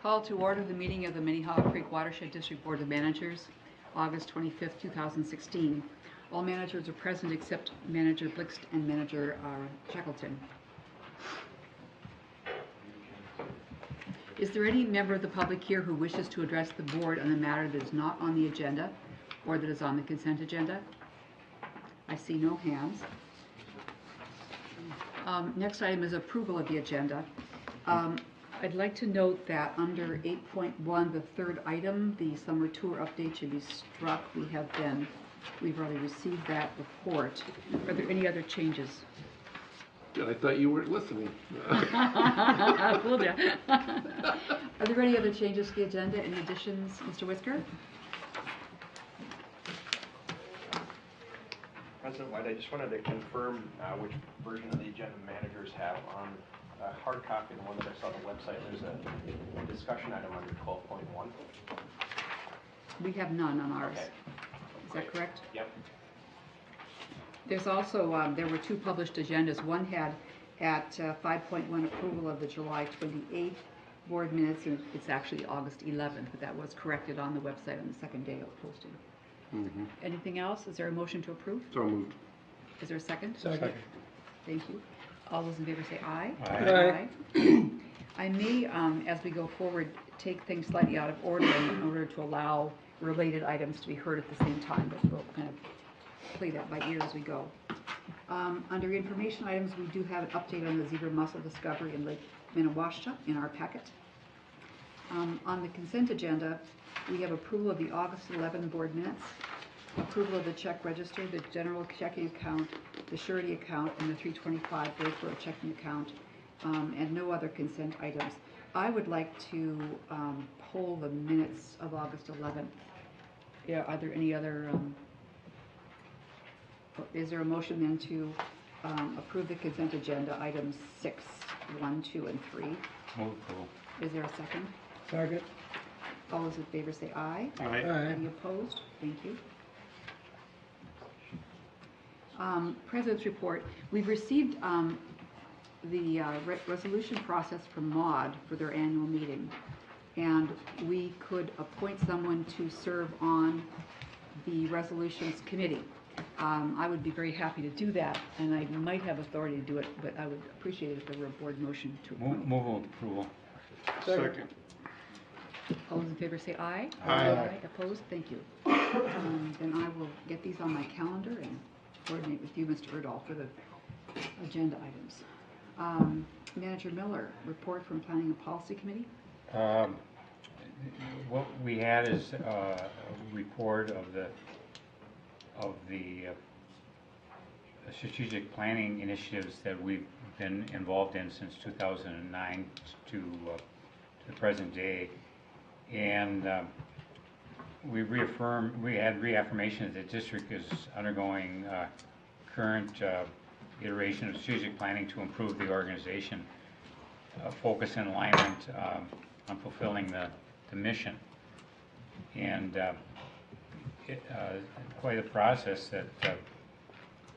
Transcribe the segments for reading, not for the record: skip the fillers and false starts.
Call to order the meeting of the Minnehaha Creek Watershed District Board of Managers, August 25th, 2016. All managers are present except Manager Blixt and Manager Shackleton. Is there any member of the public here who wishes to address the board on a matter that is not on the agenda or that is on the consent agenda? I see no hands. Next item is approval of the agenda. I'd like to note that under 8.1, the third item, the summer tour update should be struck. We've already received that report. Are there any other changes? I thought you weren't listening. Fooled ya. Are there any other changes to the agenda? Any additions, Mr. Whisker? President White, I just wanted to confirm which version of the agenda managers have on hard copy, the one that I saw on the website. There's a discussion item under 12.1. We have none on ours. Okay. Is that correct? Yep. There's also, there were two published agendas. One had at 5.1 approval of the July 28th board minutes, and it's actually August 11th, but that was corrected on the website on the second day of posting. Anything else? Is there a motion to approve? So moved. Is there a second? Second. Thank you. All those in favor say aye. Aye. Aye. I may, as we go forward, take things slightly out of order in order to allow related items to be heard at the same time, but we'll kind of play that by ear as we go. Under information items, we do have an update on the zebra mussel discovery in Lake Minnewaska in our packet. On the consent agenda, we have approval of the August 11 board minutes, approval of the check register, the general checking account, the surety account, and the 325 Lakeboro checking account, and no other consent items. I would like to poll the minutes of August 11th. Yeah, are there any other, is there a motion then to approve the consent agenda items 6, 1, 2, and 3? Move approval. Is there a second? Second. All those in favor say aye. Aye. Any opposed? Thank you. President's report. We've received the resolution process from MAUD for their annual meeting, and we could appoint someone to serve on the resolutions committee. I would be very happy to do that, and I might have authority to do it, but I would appreciate it if there were a board motion to appoint. Move approval. Second. All those in favor say aye. Aye. Opposed? Thank you. Then I will get these on my calendar and coordinate with you, Mr. Erdahl, for the agenda items. Manager Miller, report from Planning and Policy Committee. What we had is a report of the strategic planning initiatives that we've been involved in since 2009 to the present day, and we had reaffirmation that the district is undergoing current iteration of strategic planning to improve the organization, focus and alignment on fulfilling the mission, and quite a process that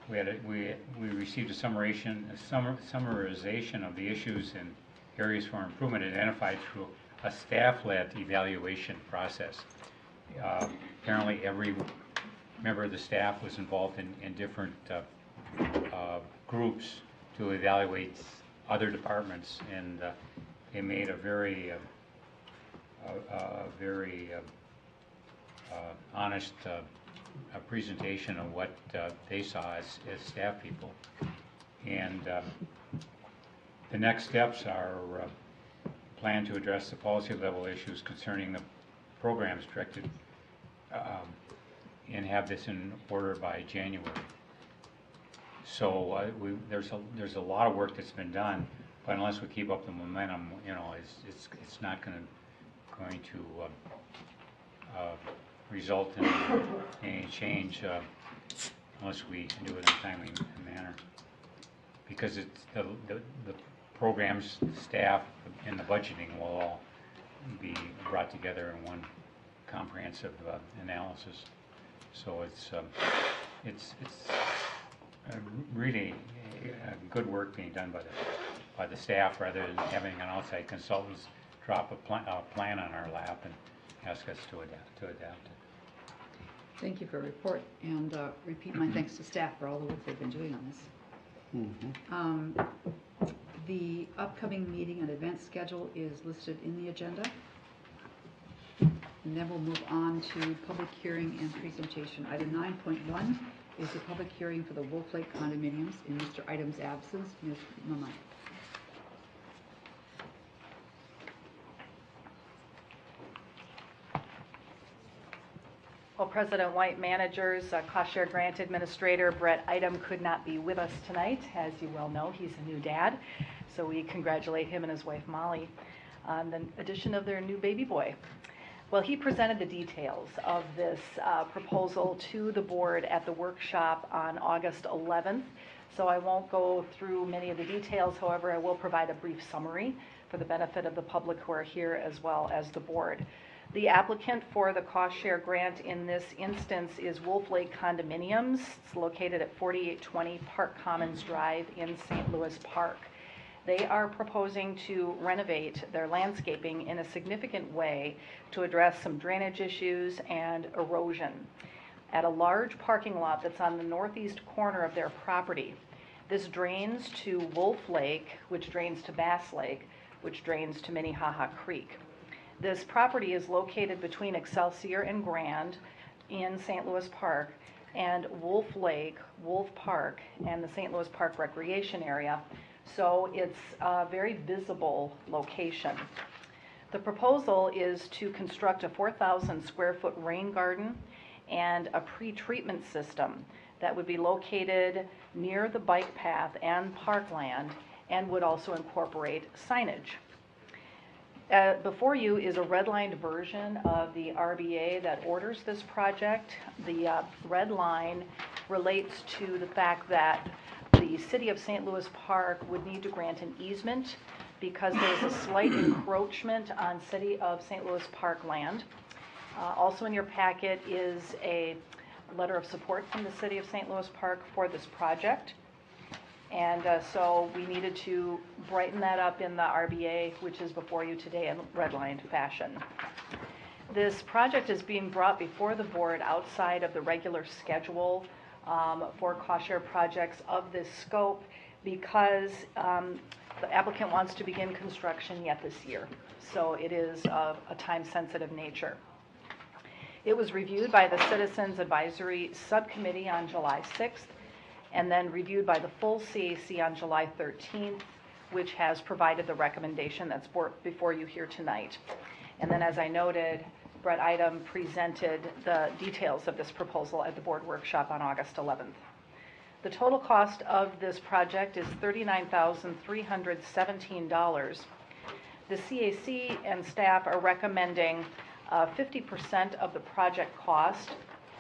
we received a summarization of the issues and areas for improvement identified through a staff-led evaluation process. Apparently every member of the staff was involved in different groups to evaluate other departments, and they made a very honest presentation of what they saw as staff people. And the next steps are plan to address the policy level issues concerning the programs directed and have this in order by January. So there's a lot of work that's been done, but unless we keep up the momentum, it's not going to result in any change unless we do it in a timely manner. Because it's the programs, staff, and the budgeting will all be brought together in one comprehensive analysis. So it's really good work being done by the staff rather than having an outside consultants drop a plan on our lap and ask us to adapt it. Thank you for your report, and repeat my thanks to staff for all the work they've been doing on this. The upcoming meeting and event schedule is listed in the agenda. And then we'll move on to public hearing and presentation. Item 9.1 is the public hearing for the Wolf Lake condominiums in Mr. Item's absence. Ms. Mamai. Well, President White, managers, cost share grant administrator Brett Item could not be with us tonight. As you well know, he's a new dad. So we congratulate him and his wife Molly on the addition of their new baby boy. Well, he presented the details of this proposal to the board at the workshop on August 11th. So I won't go through many of the details. However, I will provide a brief summary for the benefit of the public who are here as well as the board. The applicant for the cost share grant in this instance is Wolf Lake Condominiums. It's located at 4820 Park Commons Drive in St. Louis Park. They are proposing to renovate their landscaping in a significant way to address some drainage issues and erosion. At a large parking lot that's on the northeast corner of their property, this drains to Wolf Lake, which drains to Bass Lake, which drains to Minnehaha Creek. This property is located between Excelsior and Grand in St. Louis Park and Wolf Lake, Wolf Park, and the St. Louis Park Recreation Area. So it's a very visible location. The proposal is to construct a 4,000 square foot rain garden and a pre-treatment system that would be located near the bike path and parkland and would also incorporate signage. Before you is a redlined version of the RBA that orders this project. The red line relates to the fact that the City of St. Louis Park would need to grant an easement because there's a slight encroachment on City of St. Louis Park land. Also in your packet is a letter of support from the City of St. Louis Park for this project. And so we needed to brighten that up in the RBA, which is before you today in redlined fashion. This project is being brought before the board outside of the regular schedule for cost share projects of this scope because the applicant wants to begin construction yet this year. So it is of a time-sensitive nature. It was reviewed by the Citizens Advisory Subcommittee on July 6th and then reviewed by the full CAC on July 13th, which has provided the recommendation that's before you here tonight. And then as I noted, Brett Item presented the details of this proposal at the board workshop on August 11th. The total cost of this project is $39,317. The CAC and staff are recommending 50% of the project cost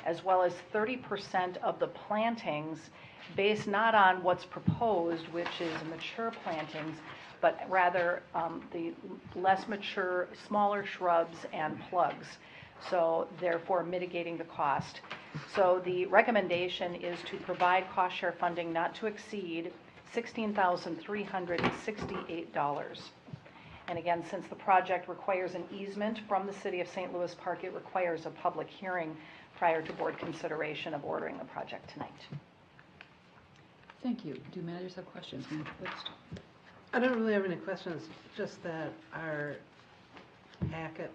as well as 30% of the plantings based not on what's proposed, which is mature plantings, but rather the less mature, smaller shrubs and plugs. So therefore mitigating the cost. So the recommendation is to provide cost share funding not to exceed $16,368. And again, since the project requires an easement from the City of St. Louis Park, it requires a public hearing prior to board consideration of ordering the project tonight. Thank you. Do managers have questions? Manager Putz? I don't really have any questions, just that our packet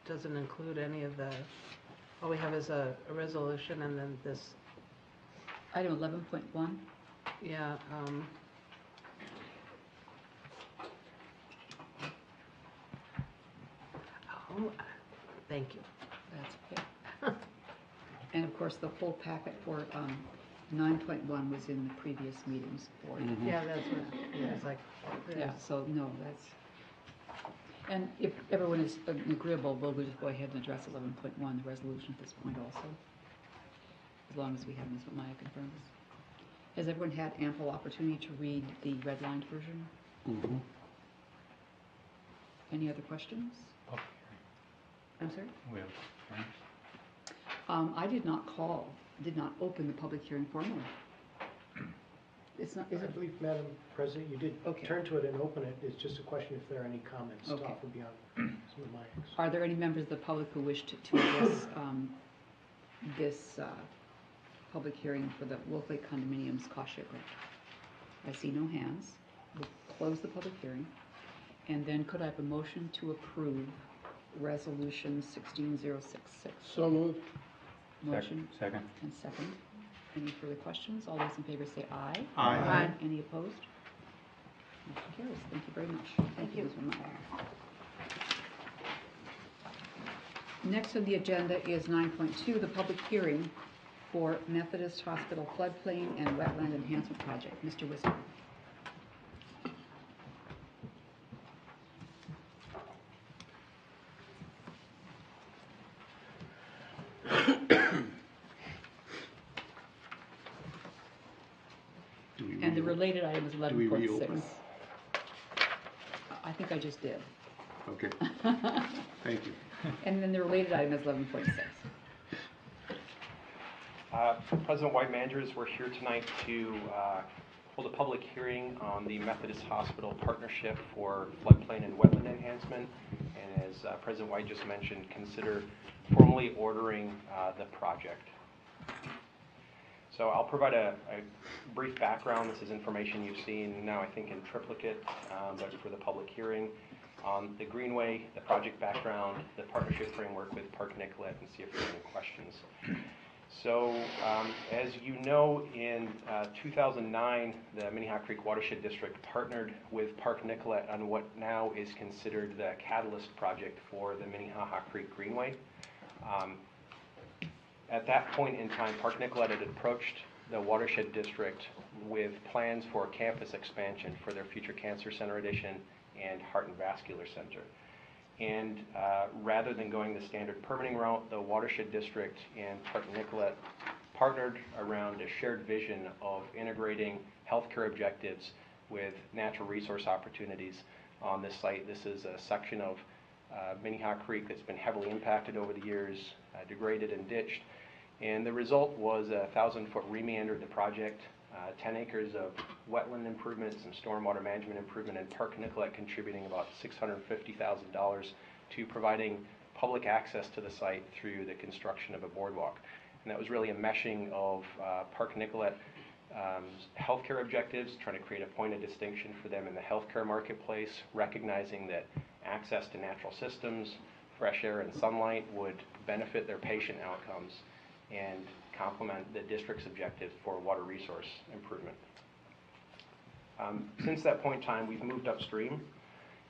doesn't include any of the, all we have is a resolution and then this, Item 11.1. yeah, oh, thank you. That's okay. And of course, the full packet for 9.1 was in the previous meetings for. Yeah, that's what, yeah, it's like, Yeah, so no, that's, and if everyone is agreeable, we'll just go ahead and address 11.1, the resolution at this point also, as long as we have Ms. Maya confirm this. Has everyone had ample opportunity to read the redlined version? Any other questions? Public I'm sorry? hearing. We have, I did not open the public hearing formally. It's not, I is it? believe, Madam President, you did Okay. turn to it and open it. It's just a question if there are any comments to Okay. offer beyond some of mine. Are there any members of the public who wish to address this public hearing for the Wolf Lake Condominiums cost share grant? I see no hands. We'll close the public hearing. And then could I have a motion to approve Resolution 16066? So moved. Motion Second. and second. Any further questions? All those in favor say aye. Aye. Any opposed? Motion carries. Thank you very much. Thank you, Ms. Vermeyer. Next on the agenda is 9.2, the public hearing for Methodist Hospital floodplain and wetland enhancement project. Mr. Wisdom. Do we And the reopen? related item is Do we 11.6. reopen? I think I just did. Okay, thank you. And then the related item is 11.6. President White, managers, we're here tonight to hold a public hearing on the Methodist Hospital Partnership for Floodplain and Wetland Enhancement. And as President White just mentioned, consider formally ordering the project. So I'll provide a brief background. This is information you've seen now, I think, in triplicate, but for the public hearing on the Greenway, the project background, the partnership framework with Park Nicollet, and see if there are any questions. So, as you know, in 2009, the Minnehaha Creek Watershed District partnered with Park Nicollet on what now is considered the catalyst project for the Minnehaha Creek Greenway. At that point in time, Park Nicollet had approached the Watershed District with plans for campus expansion for their future Cancer Center addition and Heart and Vascular Center. And rather than going the standard permitting route, the Watershed District and Park Nicollet partnered around a shared vision of integrating healthcare objectives with natural resource opportunities on this site. This is a section of Minnehaha Creek that's been heavily impacted over the years, degraded and ditched. And the result was a 1,000-foot remeander of the project, 10 acres of wetland improvement, some stormwater management improvement, and Park Nicollet contributing about $650,000 to providing public access to the site through the construction of a boardwalk. And that was really a meshing of Park Nicollet healthcare objectives, trying to create a point of distinction for them in the healthcare marketplace, recognizing that access to natural systems, fresh air and sunlight would benefit their patient outcomes and complement the district's objectives for water resource improvement. Since that point in time, we've moved upstream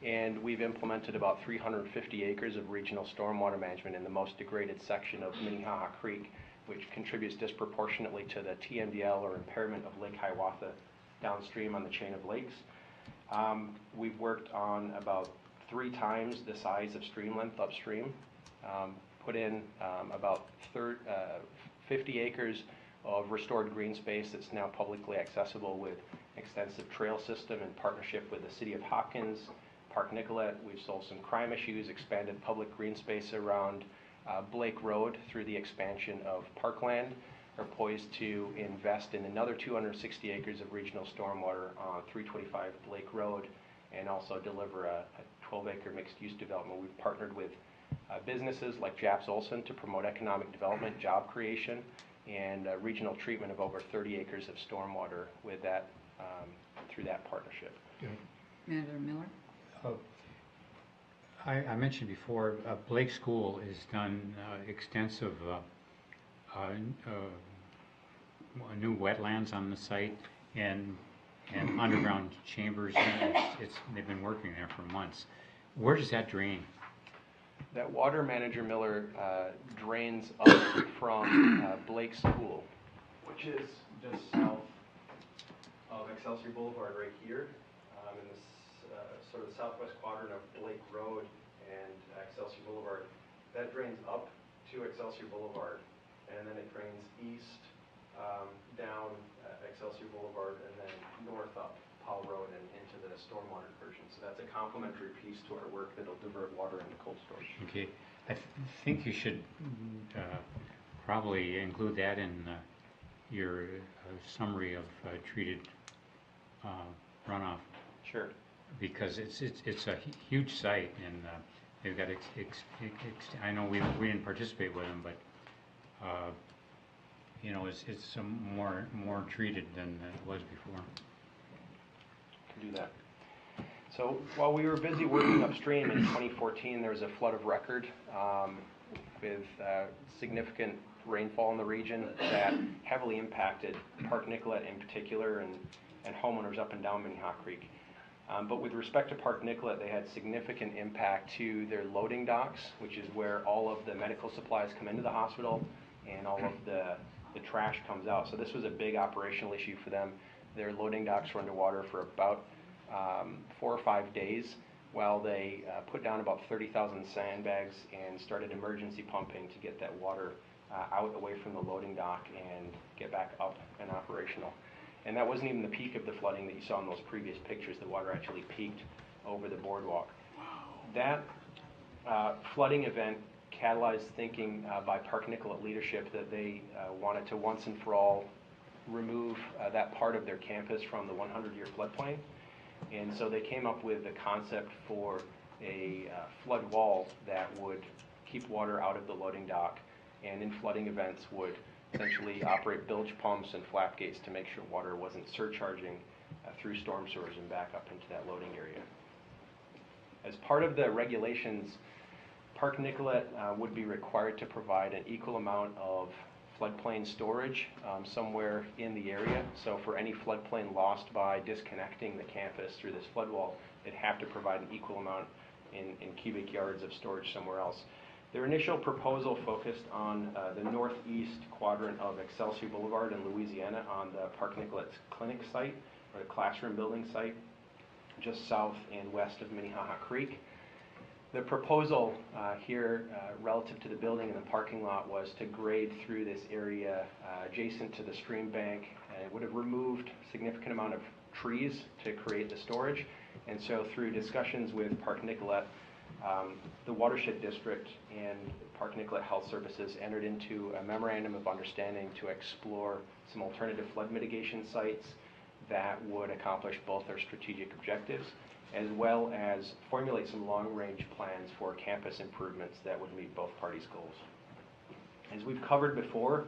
and we've implemented about 350 acres of regional stormwater management in the most degraded section of Minnehaha Creek, which contributes disproportionately to the TMDL, or impairment of Lake Hiawatha, downstream on the chain of lakes. We've worked on about 3 times the size of stream length upstream, put in about 50 acres of restored green space that's now publicly accessible with extensive trail system in partnership with the City of Hopkins, Park Nicollet. We've solved some crime issues, expanded public green space around Blake Road through the expansion of Parkland. Are poised to invest in another 260 acres of regional stormwater on 325 Blake Road, and also deliver a 12-acre mixed-use development. We've partnered with businesses like Japs Olson to promote economic development, job creation, and regional treatment of over 30 acres of stormwater with that through that partnership. Manager Miller? I mentioned before, Blake School has done extensive new wetlands on the site and underground chambers. They've been working there for months. Where does that drain? That water, Manager Miller, drains up from Blake School, which is just south of Excelsior Boulevard right here, in this sort of southwest quadrant of Blake Road and Excelsior Boulevard. That drains up to Excelsior Boulevard, and then it drains east down Excelsior Boulevard, and then north up Powell Road and into the stormwater diversion. So that's a complementary piece to our work that'll divert water into cold storage. Okay, I think you should probably include that in your summary of treated runoff, Sure. because it's a huge site, and they've got, I know we didn't participate with them, but, you know, it's some more treated than it was before. Can do that. So while we were busy working upstream in 2014, there was a flood of record with significant rainfall in the region that heavily impacted Park Nicollet in particular and homeowners up and down Minnehaha Creek. But with respect to Park Nicollet, they had significant impact to their loading docks, which is where all of the medical supplies come into the hospital and all of the trash comes out. So this was a big operational issue for them. Their loading docks were underwater for about 4 or 5 days while they put down about 30,000 sandbags and started emergency pumping to get that water out away from the loading dock and get back up and operational. And that wasn't even the peak of the flooding that you saw in those previous pictures. The water actually peaked over the boardwalk. That flooding event catalyzed thinking by Park Nicollet leadership that they wanted to once and for all remove that part of their campus from the 100-year floodplain. And so they came up with the concept for a flood wall that would keep water out of the loading dock, and in flooding events would essentially operate bilge pumps and flap gates to make sure water wasn't surcharging through storm sewers and back up into that loading area. As part of the regulations, Park Nicollet would be required to provide an equal amount of floodplain storage somewhere in the area. So for any floodplain lost by disconnecting the campus through this flood wall, they'd have to provide an equal amount in cubic yards of storage somewhere else. Their initial proposal focused on the northeast quadrant of Excelsior Boulevard in Louisiana on the Park Nicollet clinic site, or the classroom building site, just south and west of Minnehaha Creek. The proposal here relative to the building and the parking lot was to grade through this area adjacent to the stream bank, and it would have removed a significant amount of trees to create the storage. And so through discussions with Park Nicollet, the Watershed District and Park Nicollet Health Services entered into a memorandum of understanding to explore some alternative flood mitigation sites that would accomplish both their strategic objectives, as well as formulate some long-range plans for campus improvements that would meet both parties' goals. As we've covered before,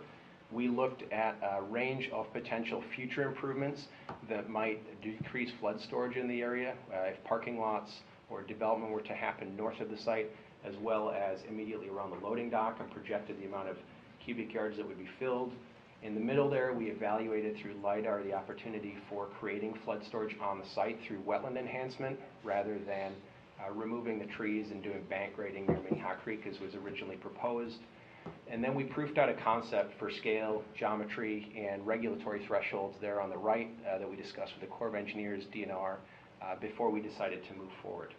we looked at a range of potential future improvements that might decrease flood storage in the area if parking lots or development were to happen north of the site, as well as immediately around the loading dock, and projected the amount of cubic yards that would be filled. In the middle there, we evaluated through LIDAR the opportunity for creating flood storage on the site through wetland enhancement rather than removing the trees and doing bank grading near Minnehaha Creek as was originally proposed. And then we proofed out a concept for scale, geometry, and regulatory thresholds there on the right that we discussed with the Corps of Engineers, DNR, before we decided to move forward.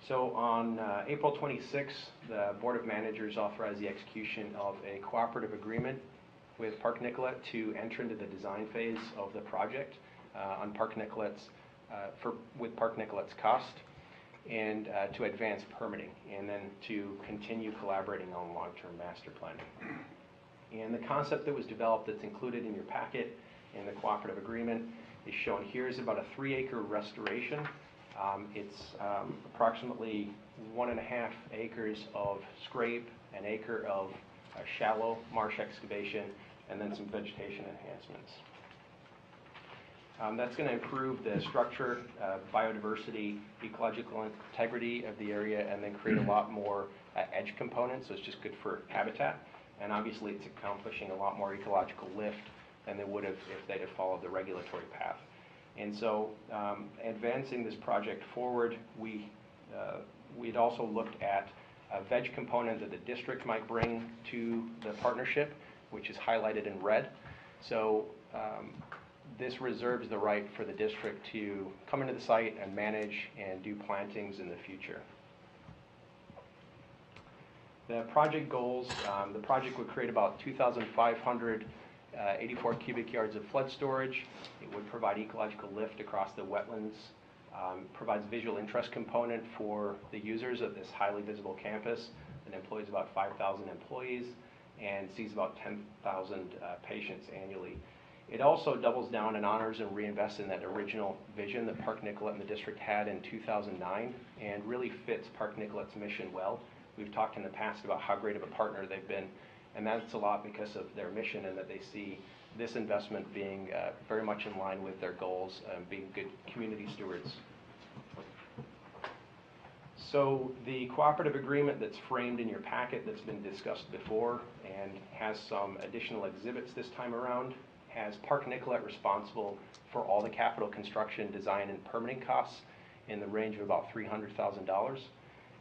So on April 26th, the Board of Managers authorized the execution of a cooperative agreement with Park Nicollet to enter into the design phase of the project on Park Nicollet's, with Park Nicollet's cost, and to advance permitting, and then to continue collaborating on long-term master planning. And the concept that was developed that's included in your packet in the cooperative agreement is shown here is about a 3-acre restoration. It's approximately 1.5 acres of scrape, 1 acre of shallow marsh excavation, and then some vegetation enhancements. That's going to improve the structure, biodiversity, ecological integrity of the area, and then create a lot more edge components, so it's just good for habitat. And obviously it's accomplishing a lot more ecological lift than they would have if they'd have followed the regulatory path. And so advancing this project forward, we'd also looked at a veg component that the district might bring to the partnership, which is highlighted in red. So this reserves the right for the district to come into the site and manage and do plantings in the future. The project goals, the project would create about 2,584 cubic yards of flood storage. It would provide ecological lift across the wetlands, provides visual interest component for the users of this highly visible campus that employs about 5,000 employees and sees about 10,000 patients annually. It also doubles down and honors and reinvests in that original vision that Park Nicollet and the district had in 2009 and really fits Park Nicollet's mission well. We've talked in the past about how great of a partner they've been, and that's a lot because of their mission and that they see this investment being very much in line with their goals, being good community stewards. So the cooperative agreement that's framed in your packet that's been discussed before and has some additional exhibits this time around has Park Nicollet responsible for all the capital construction, design, and permitting costs in the range of about $300,000.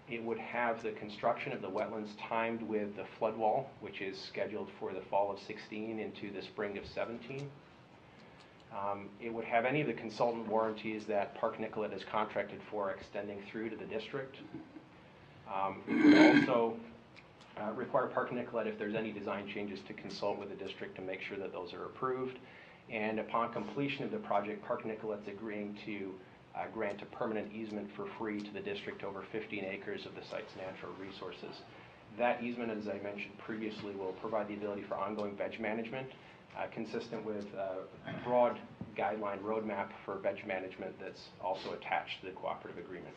It would have the construction of the wetlands timed with the flood wall, which is scheduled for the fall of 16 into the spring of 17. It would have any of the consultant warranties that Park Nicollet is contracted for extending through to the district. It would also require Park Nicollet, if there's any design changes, to consult with the district to make sure that those are approved. And upon completion of the project, Park Nicollet's agreeing to grant a permanent easement for free to the district over 15 acres of the site's natural resources. That easement, as I mentioned previously, will provide the ability for ongoing veg management, consistent with a broad guideline roadmap for veg management that's also attached to the cooperative agreement.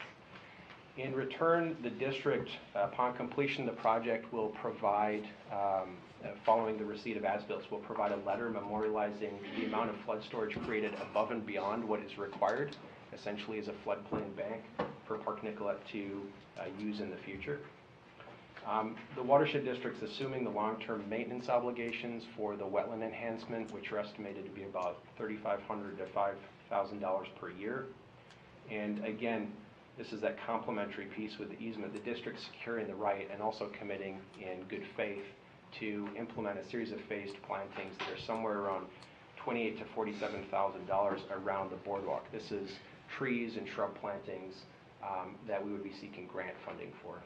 In return, the district, upon completion of the project, will provide, following the receipt of as-built, will provide a letter memorializing the amount of flood storage created above and beyond what is required, essentially as a floodplain bank for Park Nicollet to use in the future. The watershed district's assuming the long-term maintenance obligations for the wetland enhancement, which are estimated to be about $3,500 to $5,000 per year. And again, this is that complementary piece with the easement, the district securing the right and also committing in good faith to implement a series of phased plantings that are somewhere around $28,000 to $47,000 around the boardwalk. This is trees and shrub plantings that we would be seeking grant funding for.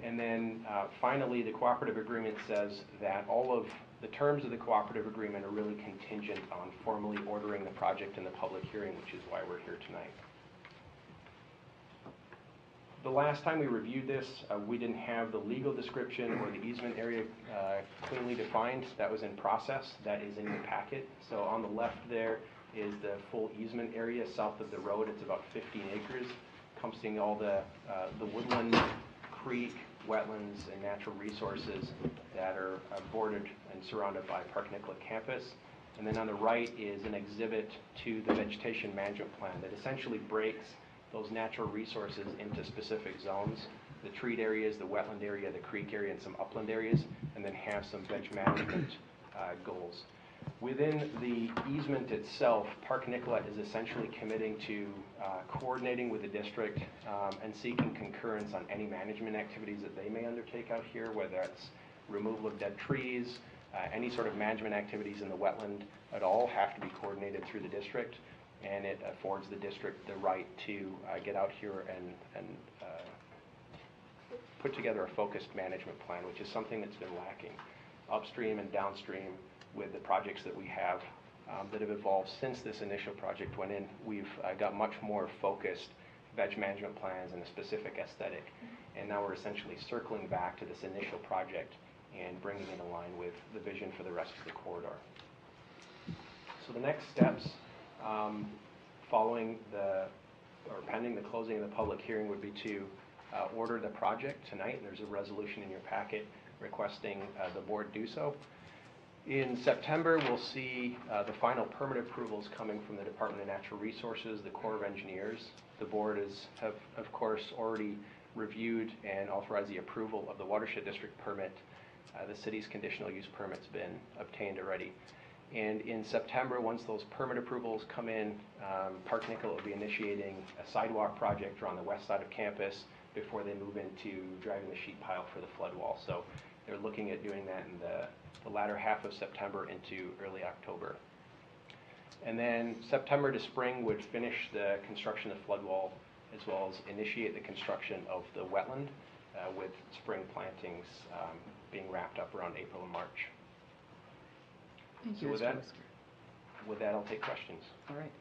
And then finally, the cooperative agreement says that all of the terms of the cooperative agreement are really contingent on formally ordering the project in the public hearing, which is why we're here tonight. The last time we reviewed this, we didn't have the legal description or the easement area cleanly defined. That was in process. That is in your packet. So on the left there is the full easement area south of the road. It's about 15 acres, encompassing all the woodland, creek, wetlands, and natural resources that are bordered and surrounded by Park Nicollet campus. And then on the right is an exhibit to the vegetation management plan that essentially breaks those natural resources into specific zones, the treat areas, the wetland area, the creek area, and some upland areas, and then have some veg management goals. Within the easement itself, Park Nicollet is essentially committing to coordinating with the district and seeking concurrence on any management activities that they may undertake out here, whether that's removal of dead trees, any sort of management activities in the wetland at all have to be coordinated through the district, and it affords the district the right to get out here and put together a focused management plan, which is something that's been lacking upstream and downstream with the projects that we have that have evolved since this initial project went in. We've got much more focused veg management plans and a specific aesthetic, and now we're essentially circling back to this initial project and bringing it in line with the vision for the rest of the corridor. So the next steps following pending the closing of the public hearing would be to order the project tonight. There's a resolution in your packet requesting the board do so. In September, we'll see the final permit approvals coming from the Department of Natural Resources, the Corps of Engineers. The board have, of course, already reviewed and authorized the approval of the watershed district permit. The city's conditional use permit's been obtained already. And in September, once those permit approvals come in, Park Nicollet will be initiating a sidewalk project around the west side of campus before they move into driving the sheet pile for the flood wall. So they're looking at doing that in the latter half of September into early October. And then September to spring would finish the construction of the flood wall as well as initiate the construction of the wetland with spring plantings being wrapped up around April and March. Thank So you, with Mr. that, Whisker. with that, I'll take questions. All right.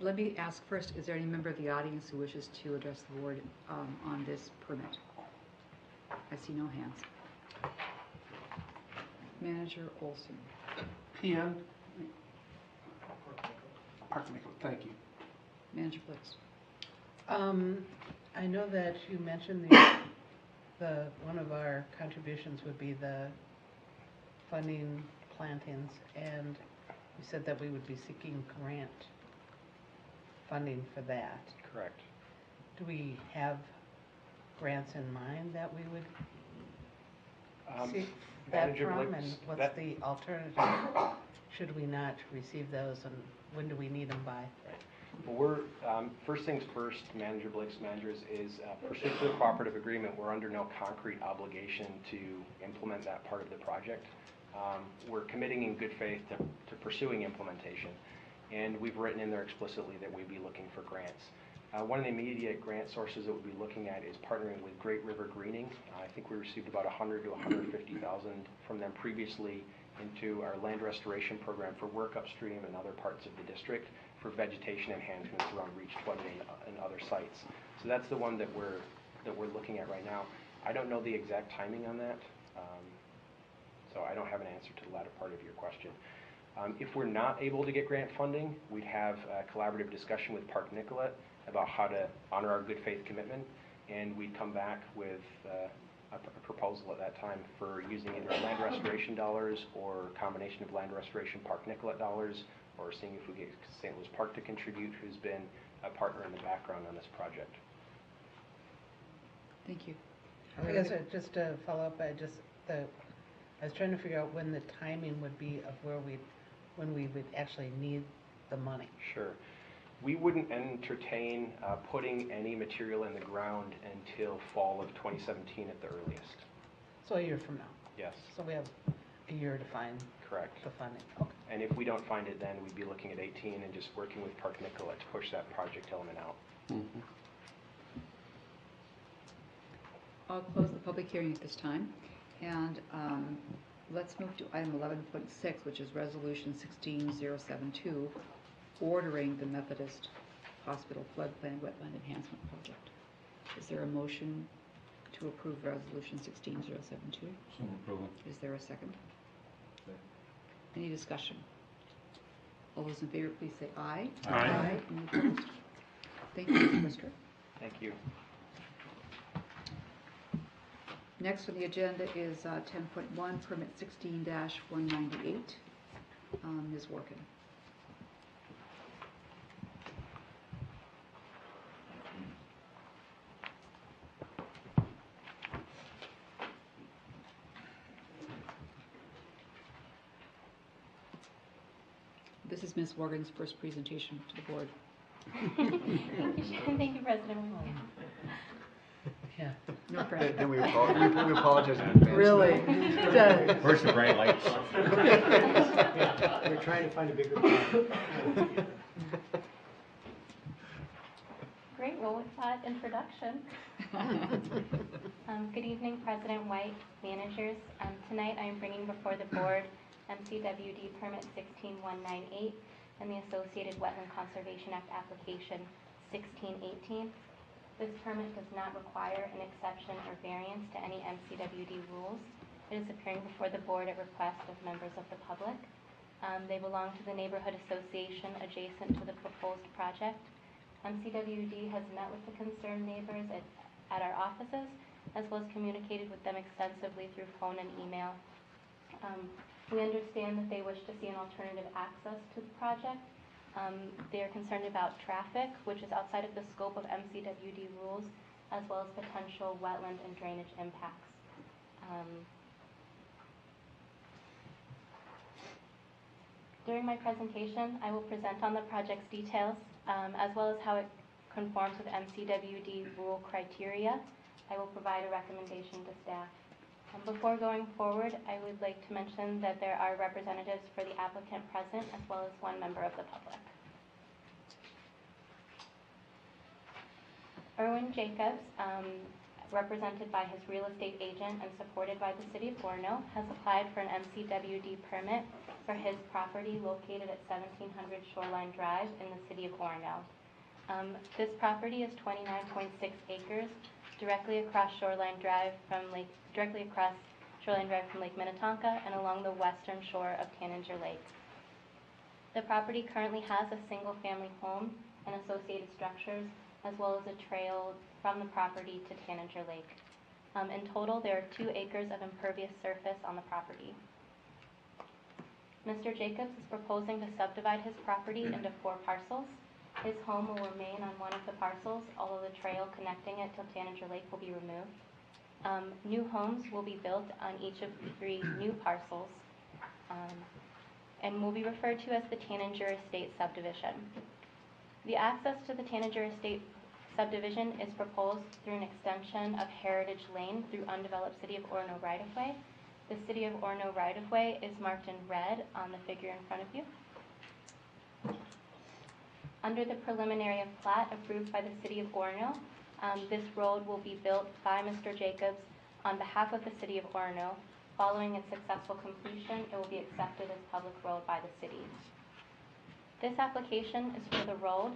Let me ask first, is there any member of the audience who wishes to address the board on this permit? I see no hands. Manager Olson. Ken, Park Nicholas, thank you. Manager Blitz. I know that you mentioned one of our contributions would be the funding plantings, and you said that we would be seeking grant funding for that. Correct. Do we have grants in mind that we would seek that Manager from? Blix, And what's that- the alternative? Should we not receive those, and when do we need them by? Well, we're, first things first, Manager Blix, managers, is pursuant to the cooperative agreement, we're under no concrete obligation to implement that part of the project. We're committing in good faith to pursuing implementation, and we've written in there explicitly that we'd be looking for grants. One of the immediate grant sources that we'll be looking at is partnering with Great River Greening. I think we received about $100,000 to $150,000 from them previously into our land restoration program for work upstream and other parts of the district for vegetation enhancements around Reach 20 and other sites. So that's the one that we're looking at right now. I don't know the exact timing on that, so I don't have an answer to the latter part of your question. If we're not able to get grant funding, we'd have a collaborative discussion with Park Nicollet about how to honor our good faith commitment, and we'd come back with a proposal at that time for using either land restoration dollars or a combination of land restoration Park Nicollet dollars, or seeing if we get St. Louis Park to contribute, who's been a partner in the background on this project. Thank you. I guess just to follow up, I was trying to figure out when the timing would be of when we would actually need the money. Sure. We wouldn't entertain putting any material in the ground until fall of 2017 at the earliest. So a year from now. Yes, So we have a year to find correct. the funding. Okay. And if we don't find it then, we'd be looking at 18 and just working with Park Nicollet to push that project element out. I'll close the public hearing at this time, and let's move to item 11.6, which is Resolution 16072, ordering the Methodist Hospital Floodplain Wetland Enhancement Project. Is there a motion to approve Resolution 16072? So approval. Is there a second? Any discussion? All those in favor, please say aye. Aye. Any opposed? Thank you, Mr. Brisker. Thank you. Next on the agenda is 10.1, permit 16-198. Ms. Workin. This is Ms. Morgan's first presentation to the board. Thank you, President. Yeah. No pressure. Then we apologize in advance. Really? Where's the bright lights? We're trying to find a bigger plan. Great, well, with that introduction. Good evening, President White, managers. Tonight I am bringing before the board MCWD Permit 16198 and the Associated Wetland Conservation Act Application 1618. This permit does not require an exception or variance to any MCWD rules. It is appearing before the board at request of members of the public. They belong to the neighborhood association adjacent to the proposed project. MCWD has met with the concerned neighbors at our offices, as well as communicated with them extensively through phone and email. We understand that they wish to see an alternative access to the project. They are concerned about traffic, which is outside of the scope of MCWD rules, as well as potential wetland and drainage impacts. During my presentation, I will present on the project's details, as well as how it conforms with MCWD rule criteria. I will provide a recommendation to staff. Before going forward, I would like to mention that there are representatives for the applicant present, as well as one member of the public. Erwin Jacobs, represented by his real estate agent and supported by the City of Orono, has applied for an MCWD permit for his property located at 1700 Shoreline Drive in the City of Orono. This property is 29.6 acres, directly across Shoreline Drive from Lake Minnetonka and along the western shore of Tanninger Lake. The property currently has a single-family home and associated structures, as well as a trail from the property to Tanager Lake. In total, there are 2 acres of impervious surface on the property. Mr. Jacobs is proposing to subdivide his property into 4 parcels. His home will remain on one of the parcels, although the trail connecting it to Tanager Lake will be removed. New homes will be built on each of the 3 new parcels, and will be referred to as the Tanager Estate subdivision. The access to the Tanager Estate subdivision is proposed through an extension of Heritage Lane through undeveloped City of Orono right-of-way. The City of Orono right-of-way is marked in red on the figure in front of you. Under the preliminary of plat approved by the City of Orono, this road will be built by Mr. Jacobs on behalf of the City of Orono. Following its successful completion, it will be accepted as public road by the city. This application is for the road,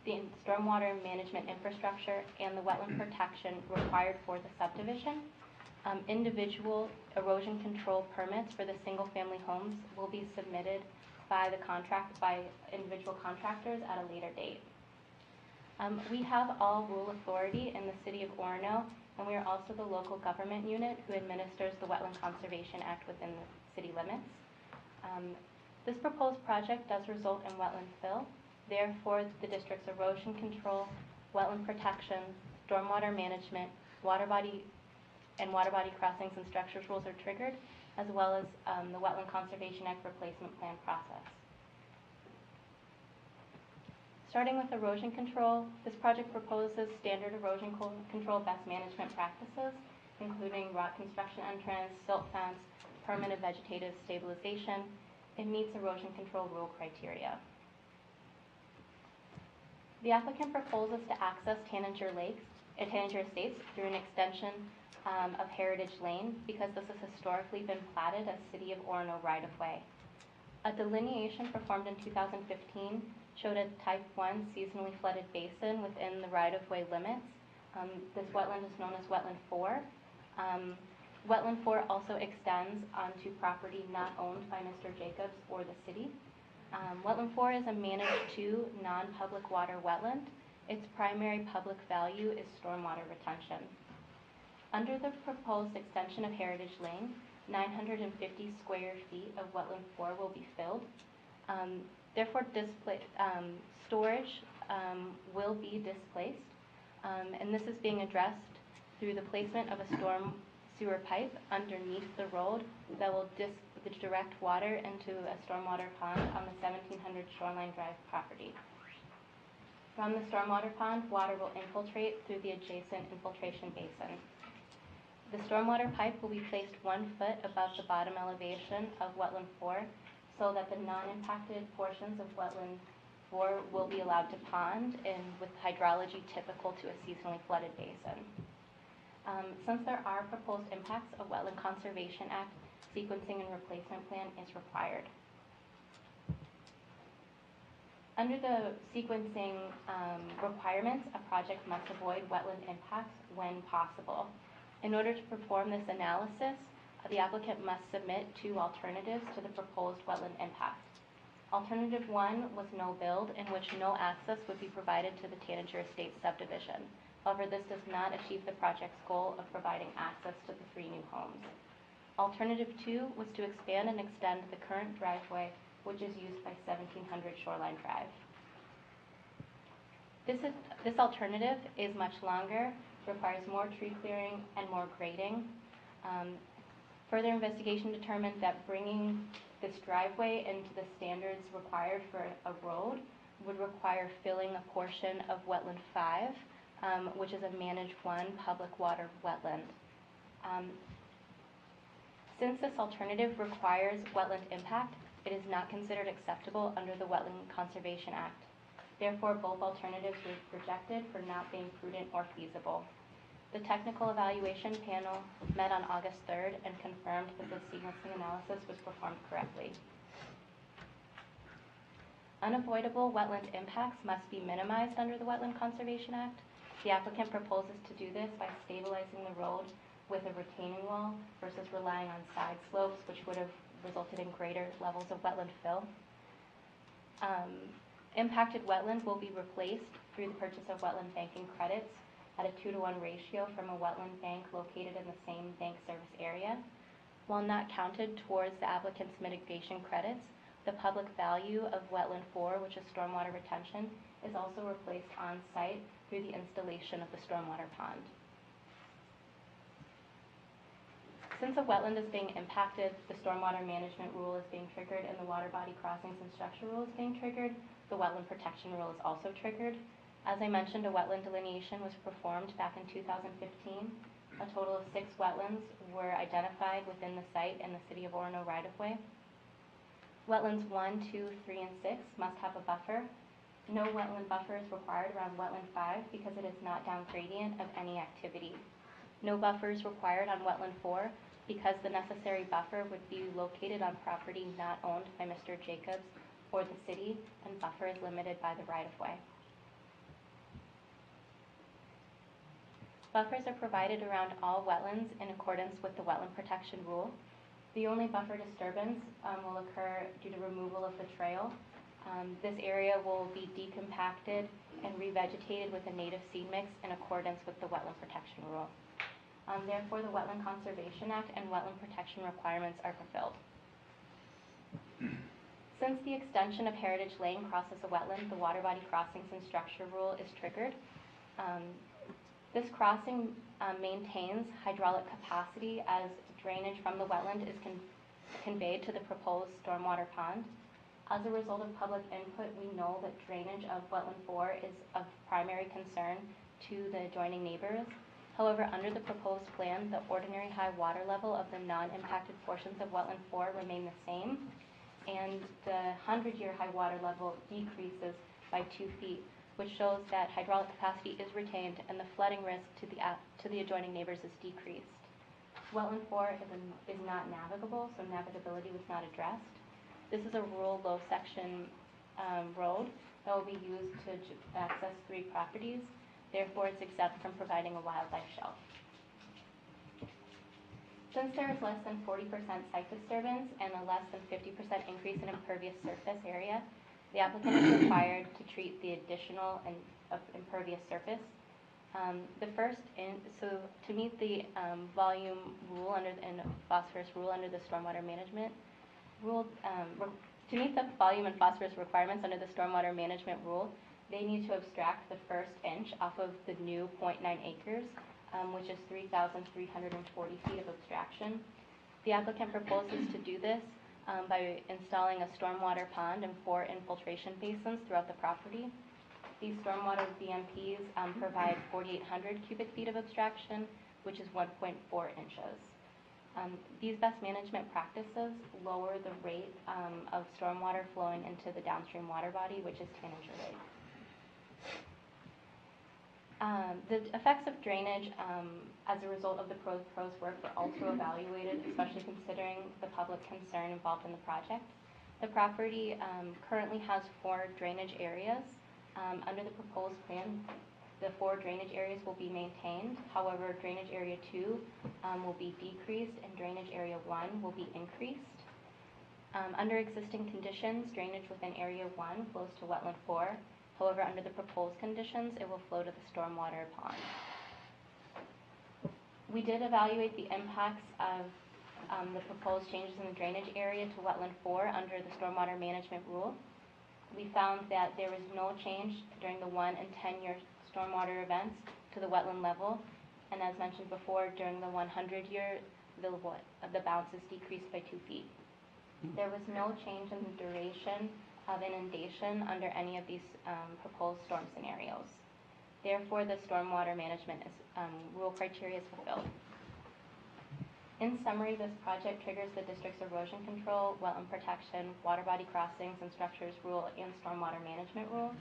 the stormwater management infrastructure, and the wetland protection required for the subdivision. Individual erosion control permits for the single-family homes will be submitted by individual contractors at a later date. We have all rule authority in the City of Orono, and we are also the local government unit who administers the Wetland Conservation Act within the city limits. This proposed project does result in wetland fill. Therefore, the district's erosion control, wetland protection, stormwater management, water body crossings and structures rules are triggered, as well as the Wetland Conservation Act replacement plan process. Starting with erosion control, this project proposes standard erosion control best management practices, including rock construction entrance, silt fence, permanent vegetative stabilization. It meets erosion control rule criteria. The applicant proposes to access Tanager Estates through an extension of Heritage Lane because this has historically been platted as City of Orono right-of-way. A delineation performed in 2015 showed a Type 1 seasonally flooded basin within the right-of-way limits. This wetland is known as Wetland 4. Wetland 4 also extends onto property not owned by Mr. Jacobs or the city. Wetland 4 is a managed 2 non-public water wetland. Its primary public value is stormwater retention. Under the proposed extension of Heritage Lane, 950 square feet of Wetland 4 will be filled. Therefore, storage will be displaced, and this is being addressed through the placement of a storm sewer pipe underneath the road that will direct water into a stormwater pond on the 1700 Shoreline Drive property. From the stormwater pond, water will infiltrate through the adjacent infiltration basin. The stormwater pipe will be placed 1 foot above the bottom elevation of Wetland 4 so that the non-impacted portions of Wetland 4 will be allowed to pond and with hydrology typical to a seasonally flooded basin. Since there are proposed impacts, a Wetland Conservation Act sequencing and replacement plan is required. Under the sequencing requirements, a project must avoid wetland impacts when possible. In order to perform this analysis, the applicant must submit 2 alternatives to the proposed wetland impact. Alternative 1 was no build, in which no access would be provided to the Tanager Estates subdivision. However, this does not achieve the project's goal of providing access to the 3 new homes. Alternative 2 was to expand and extend the current driveway, which is used by 1700 Shoreline Drive. This alternative is much longer, requires more tree clearing and more grading. Further investigation determined that bringing this driveway into the standards required for a road would require filling a portion of Wetland 5, which is a Managed 1 public water wetland. Since this alternative requires wetland impact, it is not considered acceptable under the Wetland Conservation Act. Therefore, both alternatives were rejected for not being prudent or feasible. The technical evaluation panel met on August 3rd and confirmed that the sequencing analysis was performed correctly. Unavoidable wetland impacts must be minimized under the Wetland Conservation Act. The applicant proposes to do this by stabilizing the road with a retaining wall versus relying on side slopes, which would have resulted in greater levels of wetland fill. Impacted wetland will be replaced through the purchase of wetland banking credits at a 2-to-1 ratio from a wetland bank located in the same bank service area. While not counted towards the applicant's mitigation credits, the public value of wetland 4, which is stormwater retention, is also replaced on site through the installation of the stormwater pond. Since a wetland is being impacted, the stormwater management rule is being triggered and the water body crossings and structure rule is being triggered. The wetland protection rule is also triggered. As I mentioned, a wetland delineation was performed back in 2015. A total of 6 wetlands were identified within the site in the City of Orono right-of-way. Wetlands 1, 2, 3, and 6 must have a buffer. No wetland buffer is required around wetland 5 because it is not down gradient of any activity. No buffer is required on wetland 4 because the necessary buffer would be located on property not owned by Mr. Jacobs or the city, and buffer is limited by the right-of-way. Buffers are provided around all wetlands in accordance with the wetland protection rule. The only buffer disturbance will occur due to removal of the trail. This area will be decompacted and revegetated with a native seed mix in accordance with the wetland protection rule. Therefore, the Wetland Conservation Act and wetland protection requirements are fulfilled. Since the extension of Heritage Lane crosses a wetland, the water body crossings and structure rule is triggered. This crossing maintains hydraulic capacity as drainage from the wetland is conveyed to the proposed stormwater pond. As a result of public input, we know that drainage of wetland 4 is of primary concern to the adjoining neighbors. However, under the proposed plan, the ordinary high water level of the non-impacted portions of wetland 4 remain the same, and the 100-year high water level decreases by 2 feet, which shows that hydraulic capacity is retained and the flooding risk to the adjoining neighbors is decreased. Wetland 4 is not navigable, so navigability was not addressed. This is a rural low-section road that will be used to access 3 properties. Therefore, it's exempt from providing a wildlife shelf. Since there is less than 40% site disturbance and a less than 50% increase in impervious surface area, the applicant is required to treat the additional impervious surface. So to meet the volume rule and phosphorus rule under the stormwater management rule, to meet the volume and phosphorus requirements under the stormwater management rule, they need to abstract the first inch off of the new 0.9 acres, which is 3,340 feet of abstraction. The applicant proposes to do this by installing a stormwater pond and 4 infiltration basins throughout the property. These stormwater BMPs provide 4,800 cubic feet of abstraction, which is 1.4 inches. These best management practices lower the rate of stormwater flowing into the downstream water body, which is Tanager Lake. The effects of drainage as a result of the proposed work were also evaluated, especially considering the public concern involved in the project. The property currently has 4 drainage areas. Under the proposed plan, the 4 drainage areas will be maintained. However, drainage area 2 will be decreased and drainage area 1 will be increased. Under existing conditions, drainage within area 1 flows to wetland 4. However, under the proposed conditions, it will flow to the stormwater pond. We did evaluate the impacts of the proposed changes in the drainage area to wetland 4 under the stormwater management rule. We found that there was no change during the 1 and 10-year stormwater events to the wetland level, and as mentioned before, during the 100-year, the bounce is decreased by 2 feet. There was no change in the duration of inundation under any of these proposed storm scenarios. Therefore, the stormwater management rule criteria is fulfilled. In summary, this project triggers the district's erosion control, wetland protection, water body crossings and structures rule, and stormwater management rule.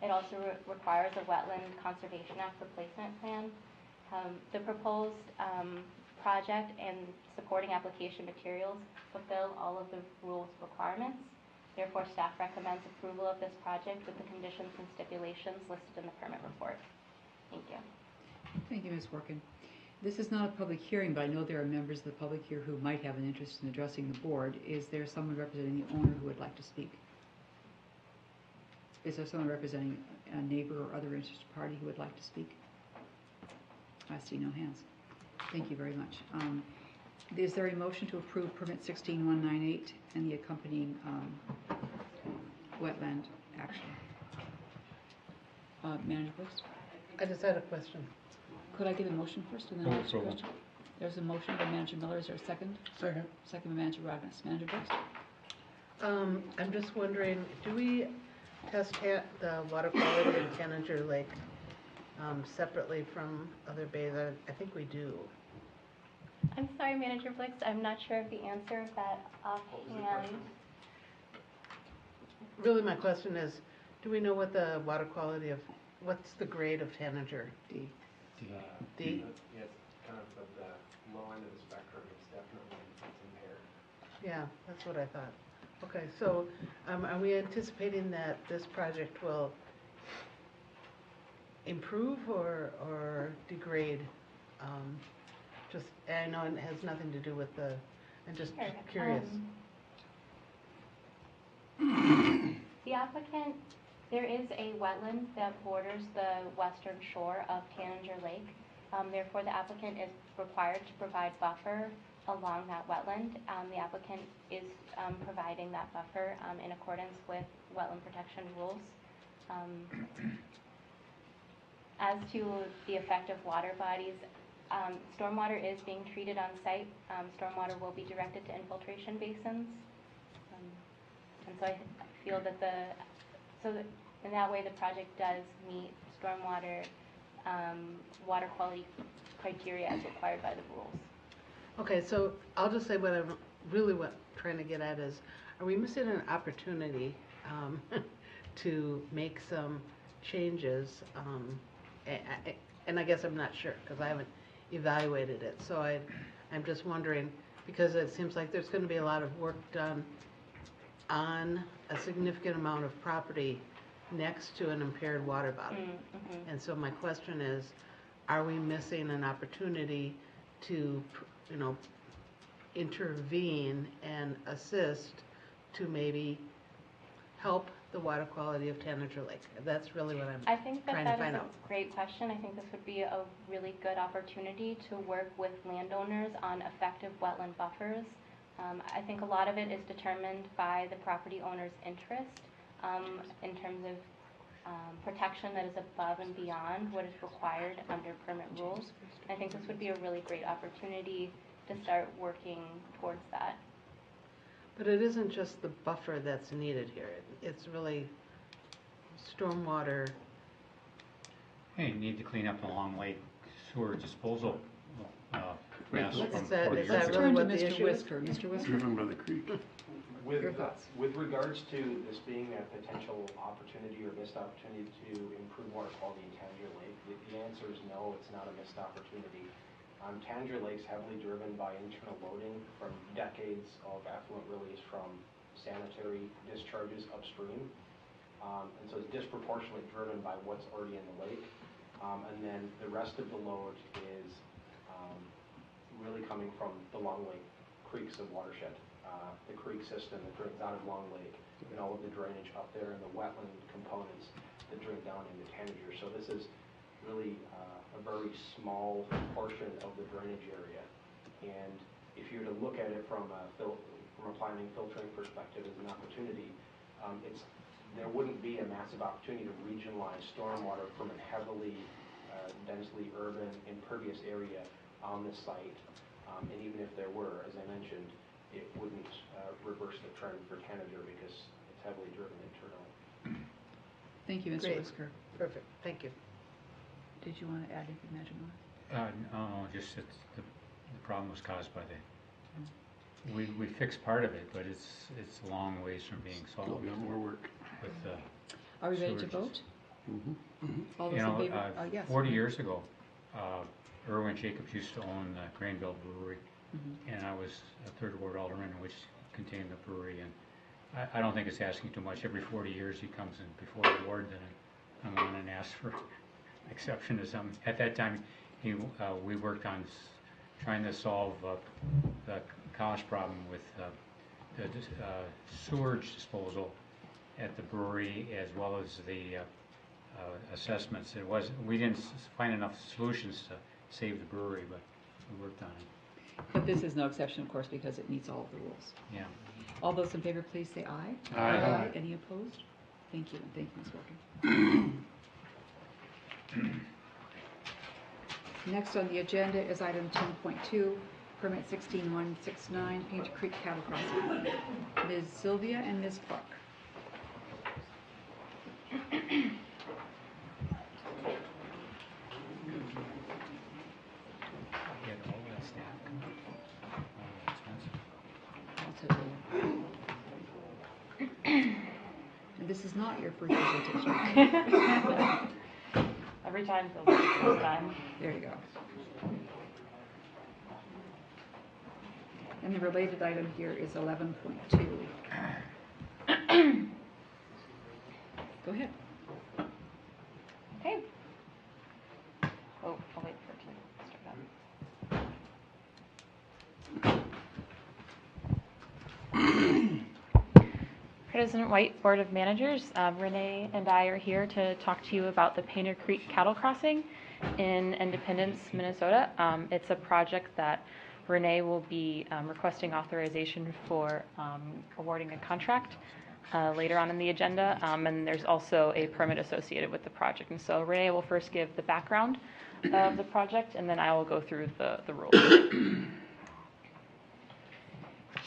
It also requires a Wetland Conservation Act replacement plan. The proposed project and supporting application materials fulfill all of the rules requirements. Therefore, staff recommends approval of this project with the conditions and stipulations listed in the permit report. Thank you. Thank you, Ms. Workin. This is not a public hearing, but I know there are members of the public here who might have an interest in addressing the board. Is there someone representing the owner who would like to speak? Is there someone representing a neighbor or other interested party who would like to speak? I see no hands. Thank you very much. Is there a motion to approve permit 16198 and the accompanying wetland action? Manager Brooks? I just had a question. Could I get a motion first and then No ask a problem. question? There's a motion by Manager Miller. Is there a second? Second. Second by Manager Rognus. Manager Brooks? I'm just wondering, do we test the water quality in Tanager Lake separately from other bays? I think we do. I'm sorry, Manager Blix, I'm not sure of the answer of that offhand. Really, my question is, do we know what the water quality of, what's the grade of Tanager? D. D? Yeah, it's kind of at the low end of the spectrum, it's definitely impaired. Yeah, that's what I thought. Okay, so are we anticipating that this project will improve or degrade? Just, I know it has nothing to do with the, I'm just Sure. curious. The applicant, there is a wetland that borders the western shore of Tanager Lake. Therefore, the applicant is required to provide buffer along that wetland. The applicant is providing that buffer in accordance with wetland protection rules. As to the effect of water bodies, stormwater is being treated on site. Stormwater will be directed to infiltration basins. And so I feel that in that way the project does meet stormwater water quality criteria as required by the rules. Okay, so I'll just say what I'm really trying to get at is, are we missing an opportunity to make some changes? And I guess I'm not sure because I haven't evaluated it. So I'm just wondering, because it seems like there's going to be a lot of work done on a significant amount of property next to an impaired water body. Mm-hmm. And so my question is, are we missing an opportunity to, intervene and assist to maybe help the water quality of Tanager Lake? That's really what I'm I think that trying to that is find a out. great question. I think this would be a really good opportunity to work with landowners on effective wetland buffers. I think a lot of it is determined by the property owner's interest in terms of protection that is above and beyond what is required under permit rules. I think this would be a really great opportunity to start working towards that. But it isn't just the buffer that's needed here. It's really stormwater. Hey, you need to clean up the Long Lake sewer disposal mess Is from that- 40 is years that Let's ago. really turn to what the Mr. issue is? Whisker. Mr. Whisker? Driven by the creek. Your thoughts? With regards to this being a potential opportunity or missed opportunity to improve water quality in Tanager Lake, the answer is no, it's not a missed opportunity. Tanager Lake's heavily driven by internal loading from decades of effluent release from sanitary discharges upstream. And so it's disproportionately driven by what's already in the lake. And then the rest of the load is really coming from the Long Lake creeks of watershed. The creek system that drains out of Long Lake and all of the drainage up there and the wetland components that drain down into Tanager. So this is really a very small portion of the drainage area. And if you were to look at it from a planning filtering perspective as an opportunity, there wouldn't be a massive opportunity to regionalize stormwater from a heavily densely urban impervious area on the site. And even if there were, as I mentioned, it wouldn't reverse the trend for Tanager because it's heavily driven internally. Thank you, Mr. Great. Whisker. Perfect, thank you. Did you want to add anything, Manager Miller? No, just that the problem was caused by we fixed part of it, but it's a long ways from being Still solved got more work. with Are we ready to Sewerage. vote? Mm-hmm. All you those in know, favor? Yes. 40 years ago, Irwin Jacobs used to own the Granville Brewery, Mhm. and I was a third ward alderman, which contained the brewery. And I don't think it's asking too much. Every 40 years he comes in before the board, then I'm on and ask for exception to something. At that time, we worked on trying to solve the cost problem with the sewage disposal at the brewery as well as the assessments. We didn't find enough solutions to save the brewery, but we worked on it. But this is no exception, of course, because it meets all of the rules. Yeah. All those in favor, please say aye. Aye. Any opposed? Thank you, and thank you, Ms. Wilkin. Next on the agenda is item 10.2, permit 16169, Painter Creek Cattle Crossing. Ms. Sylvia and Ms. Clark. We had all that staff come up. All expensive. I'll tell you. And this is not your first presentation. Every time feels like the first time. There you go. And the related item here is 11.2. Go ahead. Okay. Oh, I'll wait for it to start up. President White, Board of Managers, Renee and I are here to talk to you about the Painter Creek Cattle Crossing in Independence, Minnesota. It's a project that Renee will be requesting authorization for awarding a contract later on in the agenda, and there's also a permit associated with the project. And so Renee will first give the background of the project, and then I will go through the rules.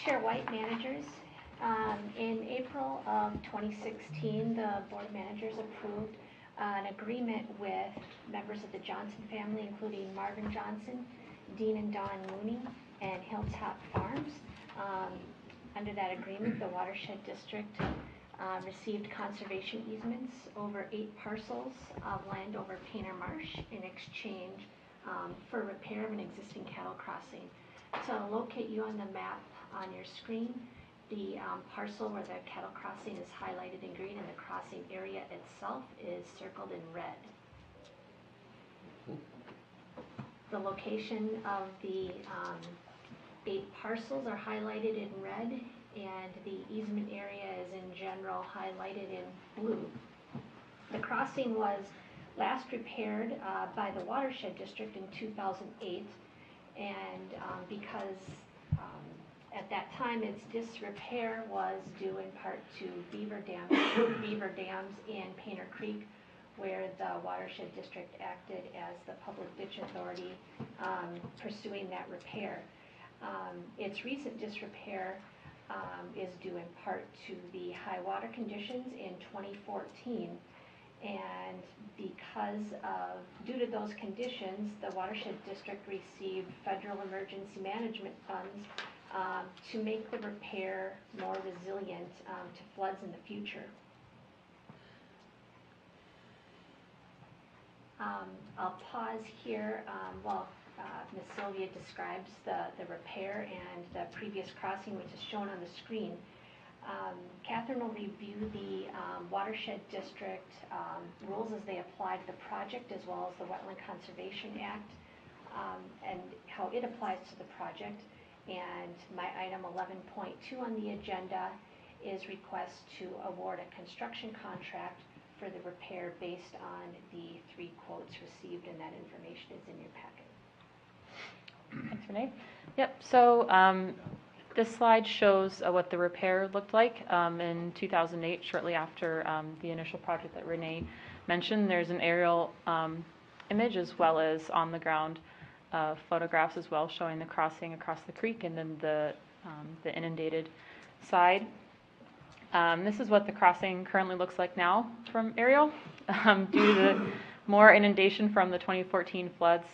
Chair White, managers. In April of 2016, the Board of Managers approved an agreement with members of the Johnson family, including Marvin Johnson, Dean and Dawn Mooney, and Hilltop Farms. Under that agreement, the Watershed District received conservation easements over 8 parcels of land over Painter Marsh in exchange for repair of an existing cattle crossing. To locate you on the map on your screen, the parcel where the cattle crossing is highlighted in green and the crossing area itself is circled in red. The location of the 8 parcels are highlighted in red, and the easement area is in general highlighted in blue. The crossing was last repaired by the Watershed District in 2008, and because at that time its disrepair was due in part to beaver dams in Painter Creek, where the Watershed District acted as the public ditch authority pursuing that repair. Its recent disrepair is due in part to the high water conditions in 2014, and due to those conditions, the Watershed District received federal emergency management funds to make the repair more resilient to floods in the future. I'll pause here while Ms. Sylvia describes the repair and the previous crossing, which is shown on the screen. Catherine will review the Watershed District rules as they apply to the project, as well as the Wetland Conservation Act, and how it applies to the project. And my item 11.2 on the agenda is request to award a construction contract for the repair based on the 3 quotes received, and that information is in your packet. Thanks, Renee. Yep, so this slide shows what the repair looked like in 2008, shortly after the initial project that Renee mentioned. There's an aerial image as well as on the ground photographs as well, showing the crossing across the creek and then the inundated side. This is what the crossing currently looks like now from aerial. Due to the more inundation from the 2014 floods,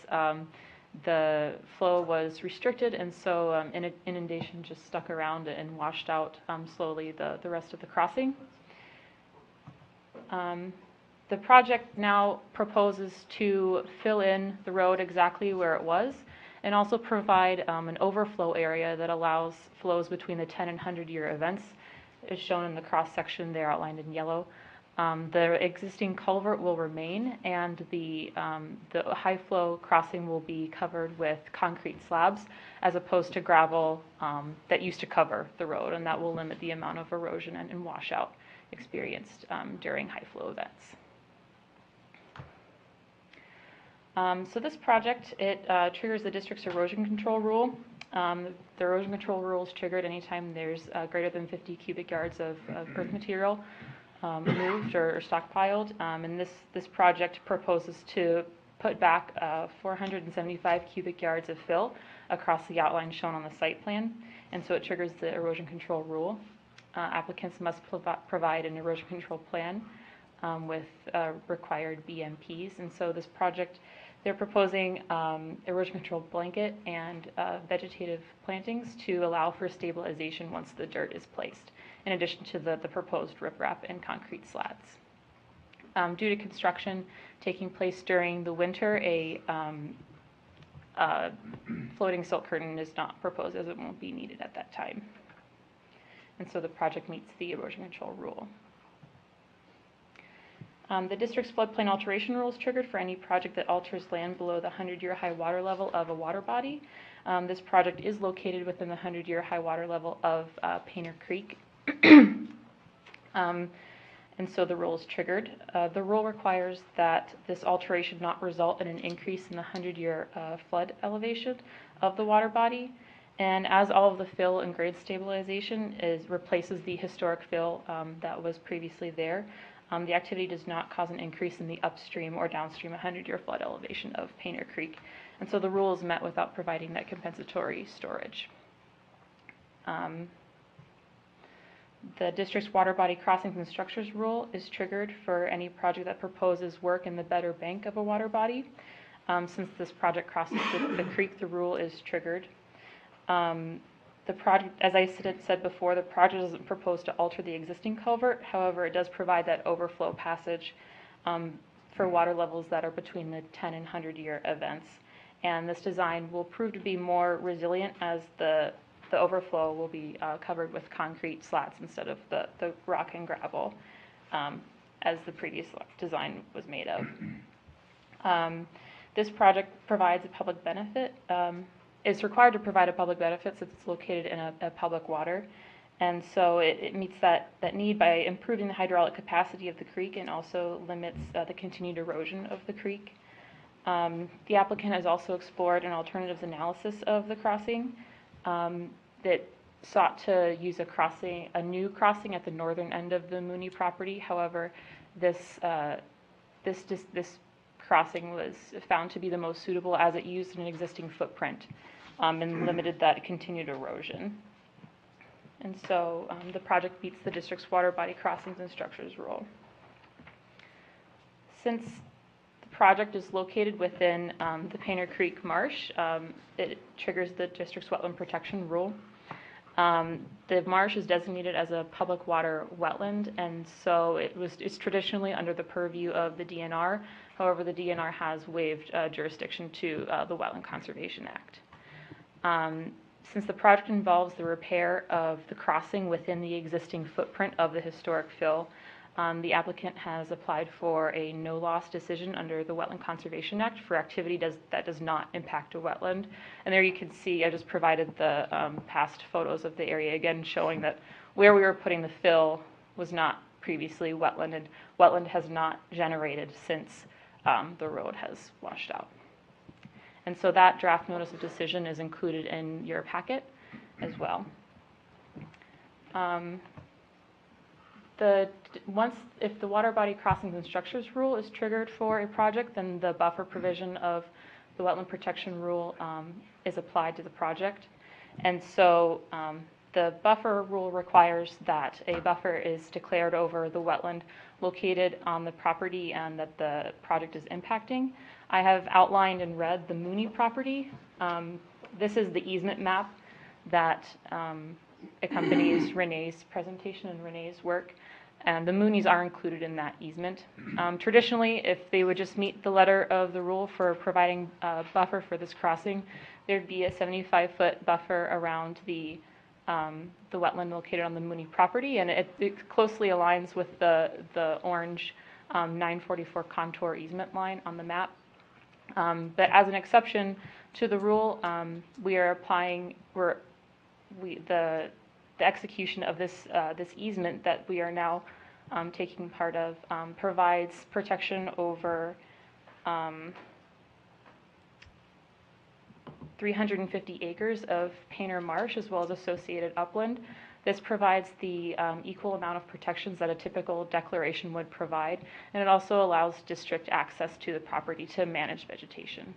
the flow was restricted, and so inundation just stuck around and washed out slowly the rest of the crossing. The project now proposes to fill in the road exactly where it was, and also provide an overflow area that allows flows between the 10 and 100-year events, as shown in the cross-section there outlined in yellow. The existing culvert will remain, and the high-flow crossing will be covered with concrete slabs as opposed to gravel that used to cover the road, and that will limit the amount of erosion and washout experienced during high flow events. So this project, it triggers the district's erosion control rule. The erosion control rule is triggered anytime there's greater than 50 cubic yards of earth material moved or stockpiled. And this project proposes to put back 475 cubic yards of fill across the outline shown on the site plan. And so it triggers the erosion control rule. Applicants must provide an erosion control plan with required BMPs. And so this project, they're proposing erosion control blanket and vegetative plantings to allow for stabilization once the dirt is placed, in addition to the proposed riprap and concrete slats. Due to construction taking place during the winter, a floating silt curtain is not proposed as it won't be needed at that time. And so the project meets the erosion control rule. The district's floodplain alteration rule is triggered for any project that alters land below the 100-year high water level of a water body. This project is located within the 100-year high water level of Painter Creek. And so the rule is triggered. The rule requires that this alteration not result in an increase in the 100-year flood elevation of the water body. And as all of the fill and grade stabilization replaces the historic fill that was previously there, the activity does not cause an increase in the upstream or downstream 100-year flood elevation of Painter Creek. And so the rule is met without providing that compensatory storage. The district's water body crossings and structures rule is triggered for any project that proposes work in the better bank of a water body. Since this project crosses the creek, the rule is triggered. The project, as I said before, the project doesn't propose to alter the existing culvert. However, it does provide that overflow passage for water levels that are between the 10 and 100-year events. And this design will prove to be more resilient as the overflow will be covered with concrete slats instead of the rock and gravel as the previous design was made of. This project provides a public benefit. It's required to provide a public benefit since it's located in a public water. And so it meets that need by improving the hydraulic capacity of the creek and also limits the continued erosion of the creek. The applicant has also explored an alternatives analysis of the crossing that sought to use a new crossing at the northern end of the Mooney property. However, this crossing was found to be the most suitable as it used an existing footprint and limited that continued erosion. And so the project meets the district's water body crossings and structures rule. Since the project is located within the Painter Creek Marsh, it triggers the district's wetland protection rule. The marsh is designated as a public water wetland, and so it's traditionally under the purview of the DNR. However, the DNR has waived jurisdiction to the Wetland Conservation Act. Since the project involves the repair of the crossing within the existing footprint of the historic fill, the applicant has applied for a no-loss decision under the Wetland Conservation Act for activity that does not impact a wetland. And there you can see, I just provided the past photos of the area again, showing that where we were putting the fill was not previously wetland, and wetland has not generated since the road has washed out. And so that draft notice of decision is included in your packet as well. If the water body crossings and structures rule is triggered for a project, then the buffer provision of the wetland protection rule is applied to the project. And so the buffer rule requires that a buffer is declared over the wetland located on the property and that the project is impacting. I have outlined in red the Mooney property. This is the easement map that accompanies Renee's presentation and Renee's work. And the Moonies are included in that easement. Traditionally, if they would just meet the letter of the rule for providing a buffer for this crossing, there'd be a 75-foot buffer around the wetland located on the Mooney property, and it closely aligns with the orange 944 contour easement line on the map. But as an exception to the rule, we are applying the execution of this easement that we are now taking part of, provides protection over 350 acres of Painter Marsh as well as associated upland. This provides the equal amount of protections that a typical declaration would provide, and it also allows district access to the property to manage vegetation.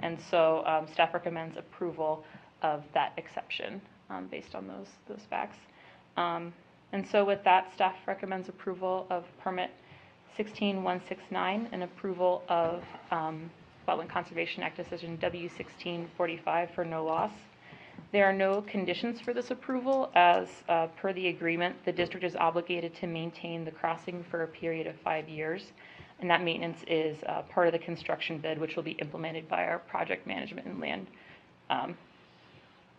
And so staff recommends approval of that exception based on those facts. And so with that, staff recommends approval of permit 16169 and approval of Wetland Conservation Act decision W1645 for no loss. There are no conditions for this approval, as per the agreement, the district is obligated to maintain the crossing for a period of 5 years, and that maintenance is part of the construction bid, which will be implemented by our project management and land,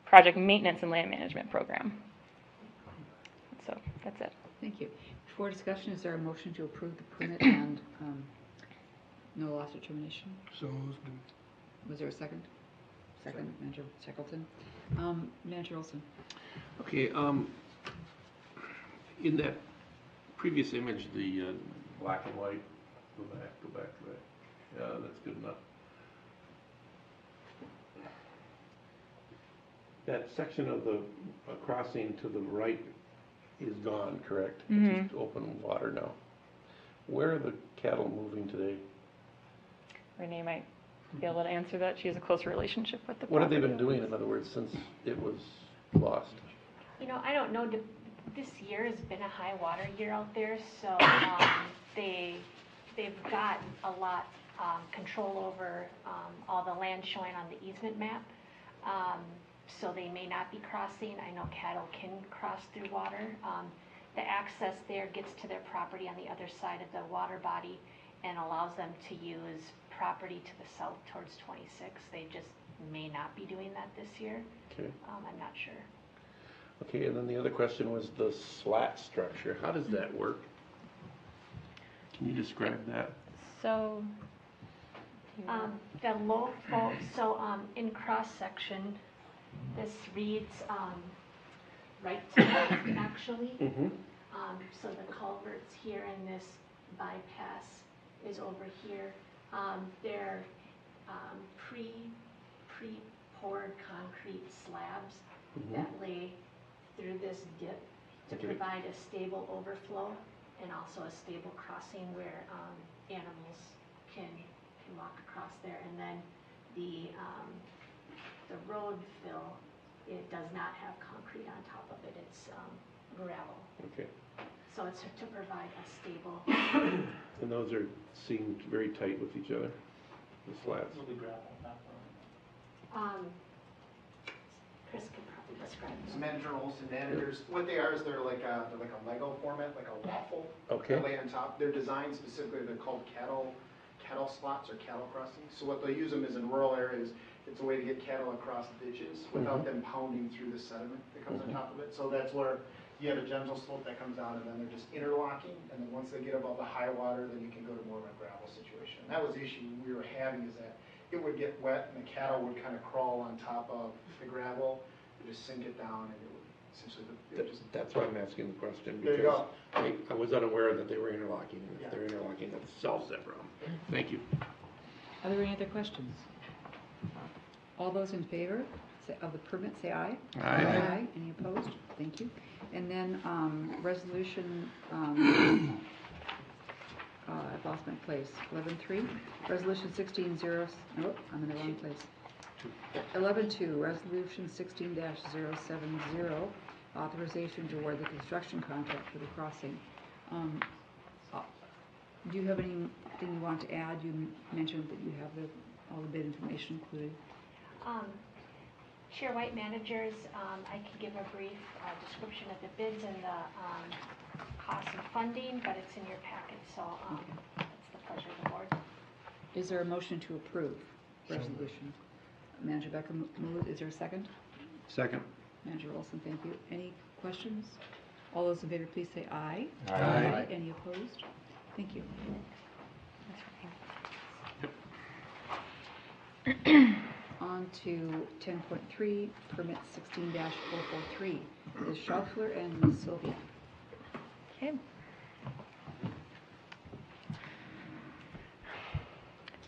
project maintenance and land management program. So that's it. Thank you. Before discussion, is there a motion to approve the permit and no loss determination? So moved. Was there a second? Second, Manager Shackleton. Manager Olson. Okay, in that previous image, the black and white, go back. Yeah, that's good enough. That section of the crossing to the right is gone, correct? Mhm. It's just open water now. Where are the cattle moving today? Renee might be able to answer that. She has a close relationship with the What have they property been doing, in other words, since it was lost? You know, I don't know, this year has been a high water year out there, so they've got a lot control over all the land showing on the easement map. So they may not be crossing. I know cattle can cross through water. The access there gets to their property on the other side of the water body and allows them to use property to the south towards 26. They just may not be doing that this year. Okay. I'm not sure. Okay, and then the other question was the slat structure. How does that work? Can you describe that? So, The low flow, so in cross section, this reads right to left actually. Mm-hmm. So the culverts here and this bypass is over here. They're pre-poured concrete slabs that lay through this dip to Okay. provide a stable overflow and also a stable crossing where animals can walk across there. And then the road fill, it does not have concrete on top of it, it's gravel. Okay. So it's to provide a stable, And those are seamed very tight with each other, the slats? Chris can probably describe It's it. Manager Olson managers, what they are is they're like a Lego format, like a waffle. Okay. They lay on top. They're designed specifically, they're called cattle slots or cattle crossings. So what they'll use them is in rural areas, it's a way to get cattle across ditches without them pounding through the sediment that comes on top of it. So that's where you have a gentle slope that comes down and then they're just interlocking. And then once they get above the high water, then you can go to more of a gravel situation. And that was the issue we were having, is that it would get wet and the cattle would kind of crawl on top of the gravel, just sink it down, and it would essentially, it would just. That's why I'm asking the question, There you because go. I was unaware that they were interlocking. And Yeah. if they're interlocking, that solves that problem. Thank you. Are there any other questions? All those in favor of the permit, say aye. Aye. Any opposed? Thank you. And then resolution, I've lost my place, 11.3, resolution 16-0, nope, I'm in the wrong place. 11.2, resolution 16-070, authorization to award the construction contract for the crossing. Do you have anything you want to add? You mentioned that you have all the bid information included. Chair White managers, I could give a brief description of the bids and the cost and funding, but it's in your packet, so it's the pleasure of the board. Is there a motion to approve resolution? Manager Becker moved. Is there a second? Second. Manager Olson, thank you. Any questions? All those in favor, please say aye. Aye. Any opposed? Thank you. On to 10.3, permit 16-443. Ms. Schaufler and Ms. Sylvia. okay.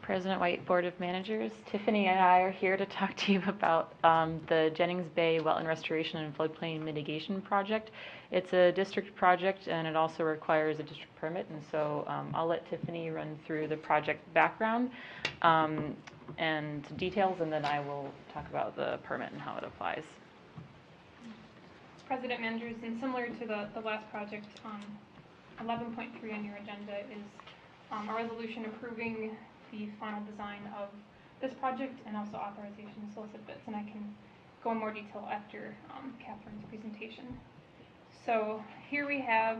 President White, Board of Managers. Tiffany and I are here to talk to you about the Jennings Bay Wetland Restoration and Floodplain Mitigation Project. It's a district project and it also requires a district permit, and so I'll let Tiffany run through the project background and details, and then I will talk about the permit and how it applies. President, managers, and similar to the last project, 11.3 on your agenda is a resolution approving the final design of this project and also authorization to solicit bids, and I can go in more detail after Catherine's presentation. So here we have,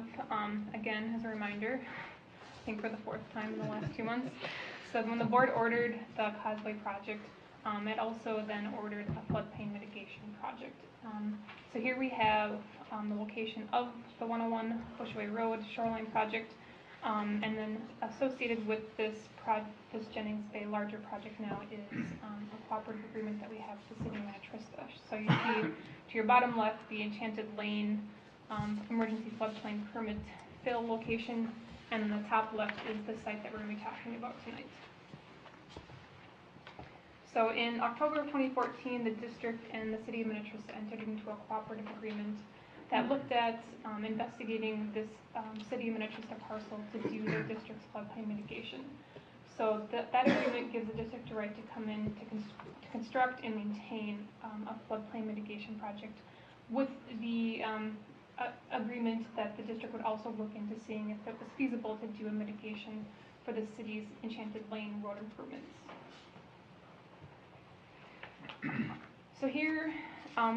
again, as a reminder, I think for the fourth time in the last 2 months, so when the board ordered the Causeway project, it also then ordered a floodplain mitigation project. So here we have the location of the 101 Bushway Road shoreline project, and then associated with this Jennings Bay larger project now is a cooperative agreement that we have with the city of Minnetrista. So you see to your bottom left the Enchanted Lane emergency floodplain permit fill location, and then the top left is the site that we're going to be talking about tonight. So in October of 2014, the district and the city of Minnetrista entered into a cooperative agreement that looked at investigating this city of Minnetrista parcel to do their district's floodplain mitigation. So that agreement gives the district a right to come in to construct and maintain a floodplain mitigation project, with the agreement that the district would also look into seeing if it was feasible to do a mitigation for the city's Enchanted Lane road improvements. So here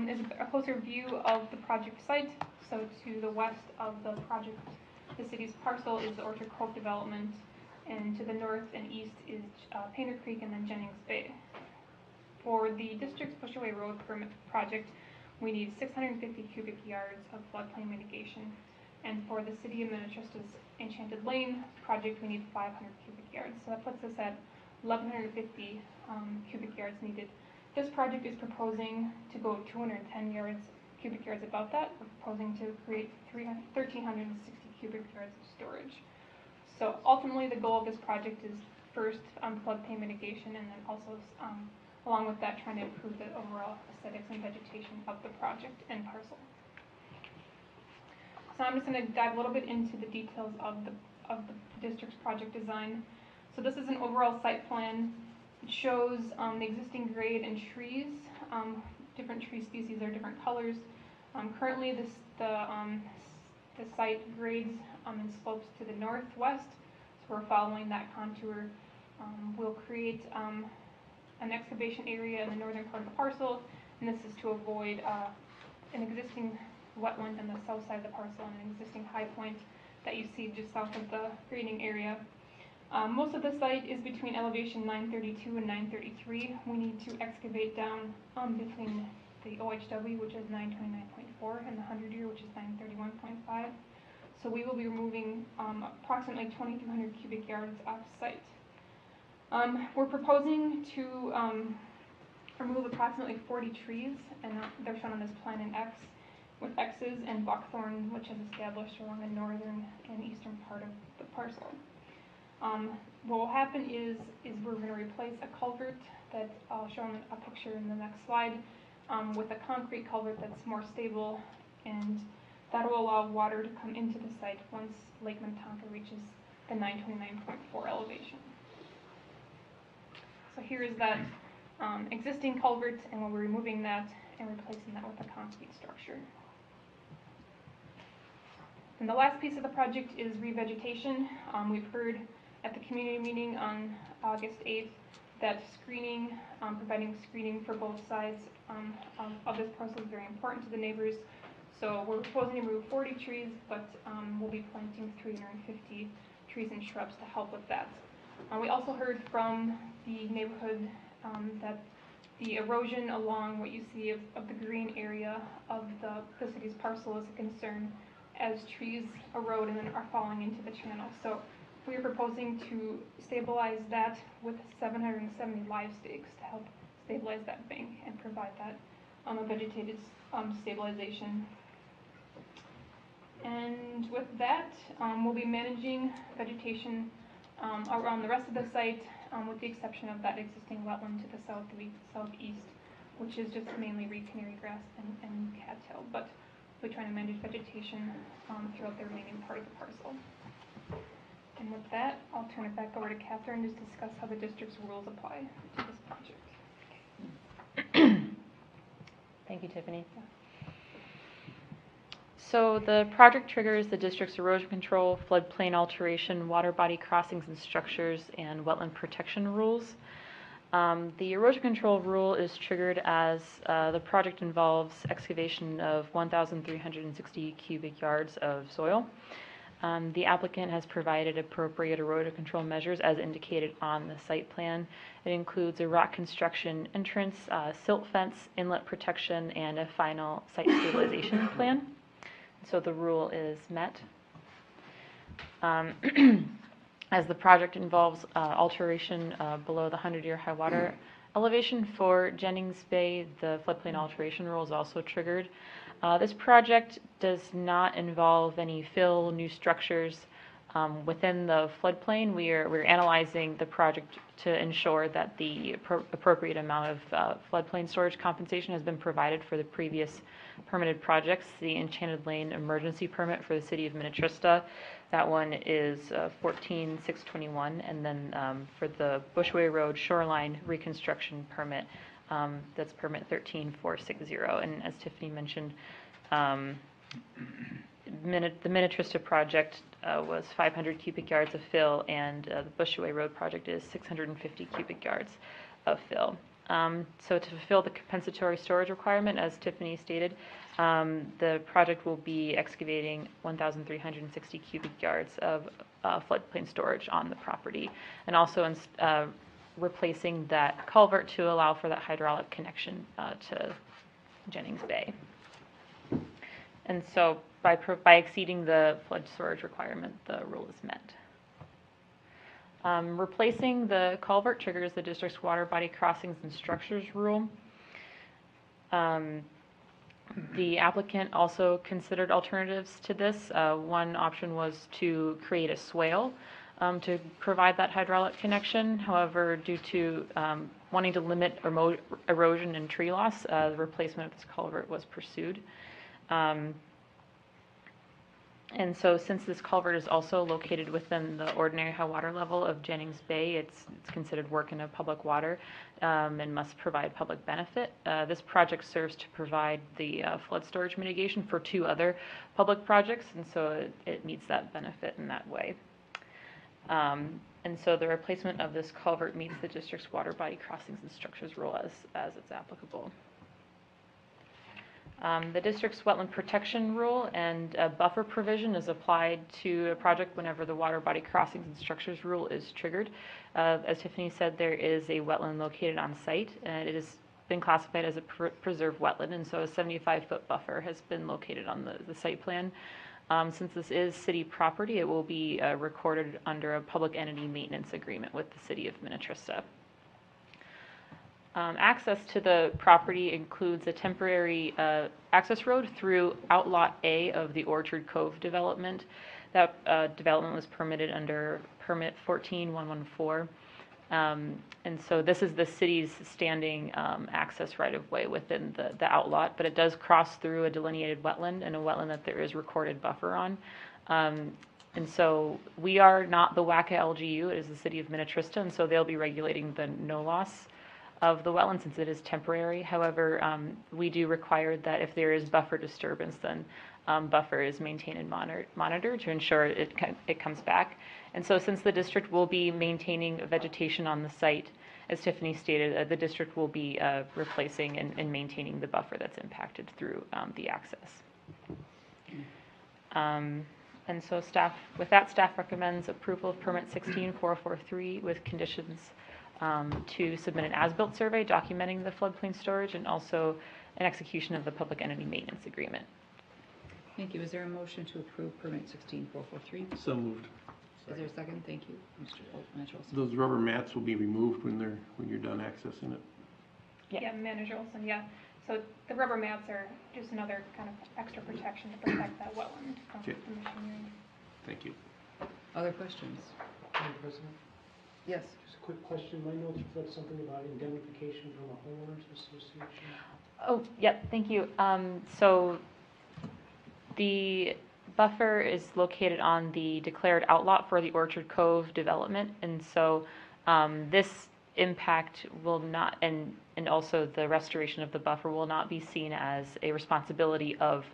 is a closer view of the project site. So to the west of the project, the city's parcel is the Orchard Cove development, and to the north and east is Painter Creek and then Jennings Bay. For the district's Bushway Road permit project, we need 650 cubic yards of floodplain mitigation, and for the city of Minnetrista's Enchanted Lane project, we need 500 cubic yards. So that puts us at 1,150 cubic yards needed. This project is proposing to go 210 cubic yards above that. We're proposing to create 1,360 cubic yards of storage. So ultimately, the goal of this project is first floodplain mitigation, and then also along with that, trying to improve the overall aesthetics and vegetation of the project and parcel. So I'm just going to dive a little bit into the details of the district's project design. So this is an overall site plan. It shows the existing grade and trees. Different tree species are different colors. Currently, the site grades and slopes to the northwest, so we're following that contour. We'll create an excavation area in the northern part of the parcel, and this is to avoid an existing wetland on the south side of the parcel and an existing high point that you see just south of the grading area. Most of the site is between elevation 932 and 933. We need to excavate down between the OHW, which is 929.4, and the 100-year, which is 931.5. So we will be removing approximately 2,200 cubic yards off site. We're proposing to remove approximately 40 trees, and they're shown on this plan in X, with X's, and buckthorn, which is established along the northern and eastern part of the parcel. What will happen is we're going to replace a culvert that I'll show in a picture in the next slide with a concrete culvert that's more stable, and that will allow water to come into the site once Lake Minnetonka reaches the 929.4 elevation. So here is that existing culvert, and we'll be removing that and replacing that with a concrete structure. And the last piece of the project is revegetation. We've heard at the community meeting on August 8th that screening, providing screening for both sides of this parcel is very important to the neighbors. So we're proposing to remove 40 trees, but we'll be planting 350 trees and shrubs to help with that. We also heard from the neighborhood that the erosion along what you see of the green area of the city's parcel is a concern as trees erode and then are falling into the channel. So we are proposing to stabilize that with 770 live stakes to help stabilize that bank and provide that vegetated stabilization. And with that, we'll be managing vegetation around the rest of the site with the exception of that existing wetland to the southeast, which is just mainly reed canary grass and cattail, but we're trying to manage vegetation throughout the remaining part of the parcel. And with that, I'll turn it back over to Catherine to discuss how the district's rules apply to this project. Thank you, Tiffany. So the project triggers the district's erosion control, floodplain alteration, water body crossings and structures, and wetland protection rules. The erosion control rule is triggered as the project involves excavation of 1,360 cubic yards of soil. The applicant has provided appropriate erosion control measures as indicated on the site plan. It includes a rock construction entrance, silt fence, inlet protection, and a final site stabilization plan. So the rule is met. As the project involves alteration below the 100-year high water elevation for Jennings Bay, the floodplain alteration rule is also triggered. This project does not involve any fill, new structures within the floodplain. We're analyzing the project to ensure that the appropriate amount of floodplain storage compensation has been provided for the previous permitted projects. The Enchanted Lane emergency permit for the city of Minnetrista, that one is 14,621, and then for the Bushway Road shoreline reconstruction permit, that's permit 13,460. And as Tiffany mentioned, the Minnetrista project was 500 cubic yards of fill, and the Bushway Road project is 650 cubic yards of fill. So to fulfill the compensatory storage requirement, as Tiffany stated, the project will be excavating 1,360 cubic yards of floodplain storage on the property, and also replacing that culvert to allow for that hydraulic connection to Jennings Bay. And so by exceeding the flood storage requirement, the rule is met. Replacing the culvert triggers the district's water body crossings and structures rule. The applicant also considered alternatives to this. One option was to create a swale to provide that hydraulic connection. However, due to wanting to limit erosion and tree loss, the replacement of this culvert was pursued. And so since this culvert is also located within the ordinary high water level of Jennings Bay, it's considered work in a public water and must provide public benefit. This project serves to provide the flood storage mitigation for two other public projects, and so it meets that benefit in that way. And so the replacement of this culvert meets the district's water body crossings and structures rule as it's applicable. The district's wetland protection rule and a buffer provision is applied to a project whenever the water body crossings and structures rule is triggered. As Tiffany said, there is a wetland located on site, and it has been classified as a preserved wetland, and so a 75-foot buffer has been located on the site plan. Since this is city property, it will be recorded under a public entity maintenance agreement with the city of Minnetrista. Access to the property includes a temporary access road through Outlot A of the Orchard Cove development. That development was permitted under permit 14,114. And so this is the city's standing access right-of-way within the outlot, but it does cross through a delineated wetland and a wetland that there is recorded buffer on. And so we are not the WACA LGU, it is the city of Minnetrista, and so they'll be regulating the no loss of the wetland since it is temporary. However, we do require that if there is buffer disturbance, then buffer is maintained and monitored to ensure it comes back. And so since the district will be maintaining vegetation on the site, as Tiffany stated, the district will be replacing and maintaining the buffer that's impacted through the access. And so staff recommends approval of permit 16443 with conditions to submit an as-built survey documenting the floodplain storage and also an execution of the public entity maintenance agreement. Thank you. Is there a motion to approve permit 16443? So moved. Is there a second? Thank you, Mr. Manager Olson. Those rubber mats will be removed when you're done accessing it. Yeah, Manager Olson, yeah. So the rubber mats are just another kind of extra protection to protect that wetland from Okay. the machinery. Thank you. Other questions? Madam President? Yes. Just a quick question, my notes reflect something about indemnification from a homeowners association. Oh, yep, thank you. So the buffer is located on the declared outlot for the Orchard Cove development, and so this impact will not, and also the restoration of the buffer will not be seen as a responsibility of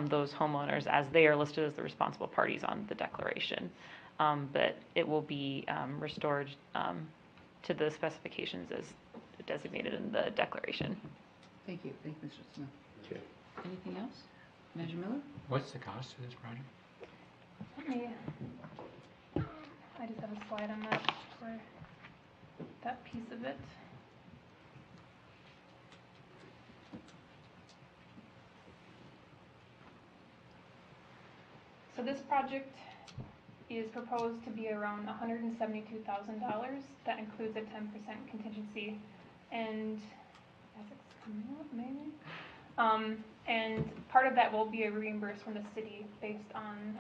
those homeowners, as they are listed as the responsible parties on the declaration. But it will be restored to the specifications as designated in the declaration. Thank you, Mr. Smith. Okay. Anything else? Manager Miller? What's the cost of this project? Let me, I just have a slide on that for that piece of it. So this project is proposed to be around $172,000. That includes a 10% contingency, and as it's coming up, maybe. And part of that will be a reimbursed from the city based on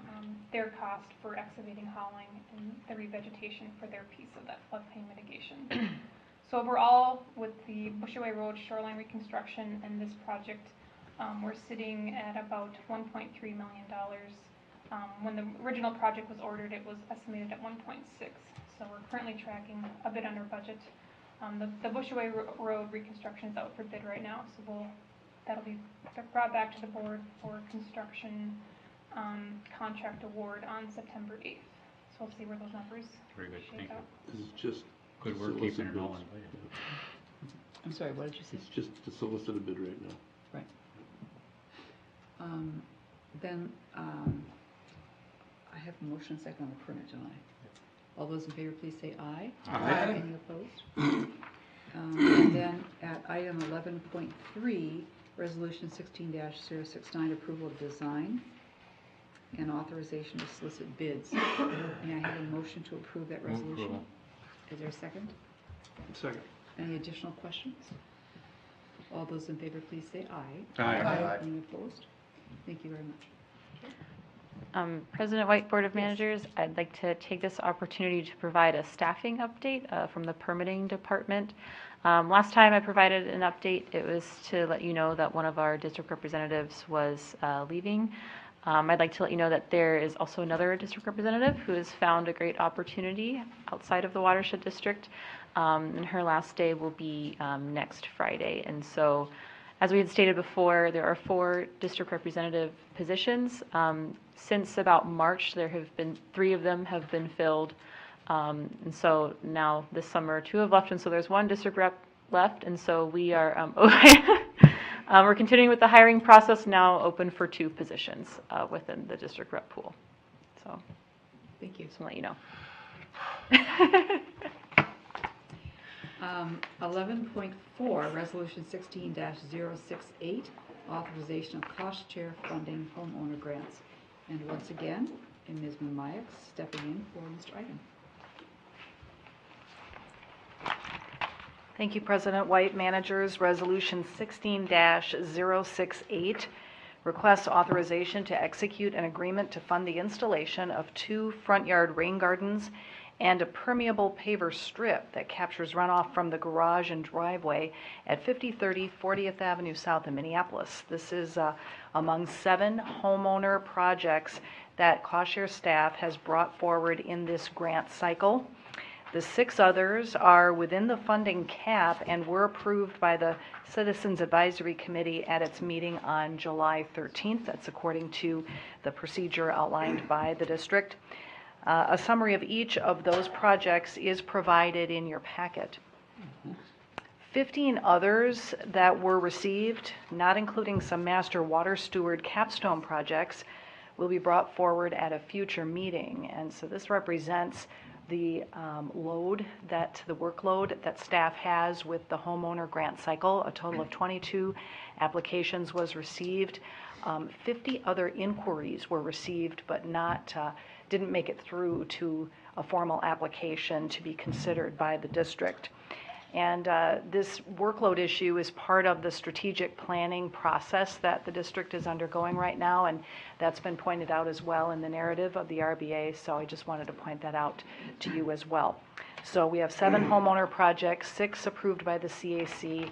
their cost for excavating, hauling, and the revegetation for their piece of that floodplain mitigation. So overall, with the Bushaway Road shoreline reconstruction and this project, we're sitting at about $1.3 million. When the original project was ordered, it was estimated at 1.6. So we're currently tracking a bit under budget. The Bushaway Road reconstruction is out for bid right now, so that'll be brought back to the board for construction contract award on September 8th. So we'll see where those numbers Very good, shake thank you. out. This is just. Good work keeping it all in. I'm sorry, what did you say? It's just the solicited bid right now. Right. Then, I have a motion second on the permit, don't I? All those in favor, please say aye. Aye. Any opposed? And then at item 11.3, resolution 16-069, approval of design and authorization to solicit bids. May I have a motion to approve that Move resolution? approval. Is there a second? Second. Any additional questions? All those in favor, please say aye. Aye. Any opposed? Thank you very much. President White, Board of Managers, I'd like to take this opportunity to provide a staffing update from the permitting department. Last time I provided an update, it was to let you know that one of our district representatives was leaving. I'd like to let you know that there is also another district representative who has found a great opportunity outside of the watershed district, and her last day will be next Friday. And so, as we had stated before, there are 4 district representative positions. Since about March, there have been 3 of them have been filled. And so now this summer, 2 have left, and so there's 1 district rep left. And so we are we're continuing with the hiring process, now open for 2 positions within the district rep pool. So Thank you. just want to let you know. 11.4, resolution 16-068, authorization of cost share funding homeowner grants. And once again, Ms. Mamayak stepping in for Mr. Item. Thank you, President White. Managers, Resolution 16-068 requests authorization to execute an agreement to fund the installation of 2 front yard rain gardens and a permeable paver strip that captures runoff from the garage and driveway at 5030 40th Avenue South in Minneapolis. This is among 7 homeowner projects that Cost Share staff has brought forward in this grant cycle. The 6 others are within the funding cap and were approved by the Citizens Advisory Committee at its meeting on July 13th. That's according to the procedure outlined by the district. A summary of each of those projects is provided in your packet. 15 others that were received, not including some master water steward capstone projects, will be brought forward at a future meeting. And so this represents the workload that staff has with the homeowner grant cycle. A total of 22 applications was received. 50 other inquiries were received, but didn't make it through to a formal application to be considered by the district. And this workload issue is part of the strategic planning process that the district is undergoing right now, and that's been pointed out as well in the narrative of the RBA, so I just wanted to point that out to you as well. So we have 7 homeowner projects, 6 approved by the CAC.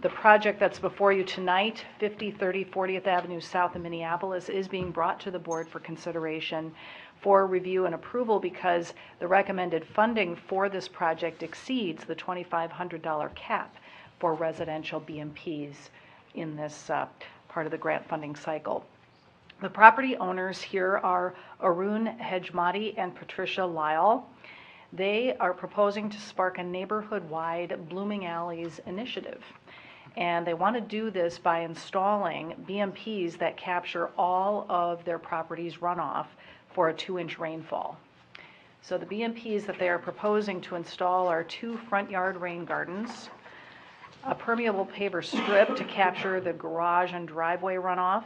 The project that's before you tonight, 5030 40th Avenue South in Minneapolis, is being brought to the board for consideration for review and approval because the recommended funding for this project exceeds the $2,500 cap for residential BMPs in this part of the grant funding cycle. The property owners here are Arun Hejmati and Patricia Lyle. They are proposing to spark a neighborhood-wide Blooming Alleys initiative. And they want to do this by installing BMPs that capture all of their property's runoff for a 2-inch rainfall. So the BMPs that they are proposing to install are 2 front yard rain gardens, a permeable paver strip to capture the garage and driveway runoff,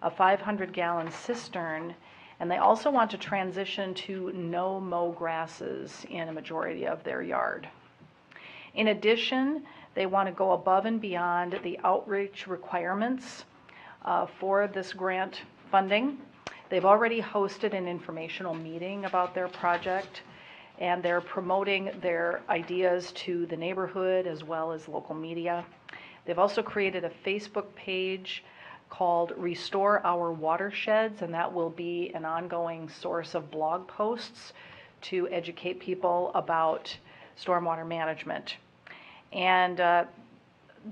a 500-gallon cistern, and they also want to transition to no-mow grasses in a majority of their yard. In addition, they want to go above and beyond the outreach requirements for this grant funding. They've already hosted an informational meeting about their project, and they're promoting their ideas to the neighborhood as well as local media. They've also created a Facebook page called Restore Our Watersheds, and that will be an ongoing source of blog posts to educate people about stormwater management. And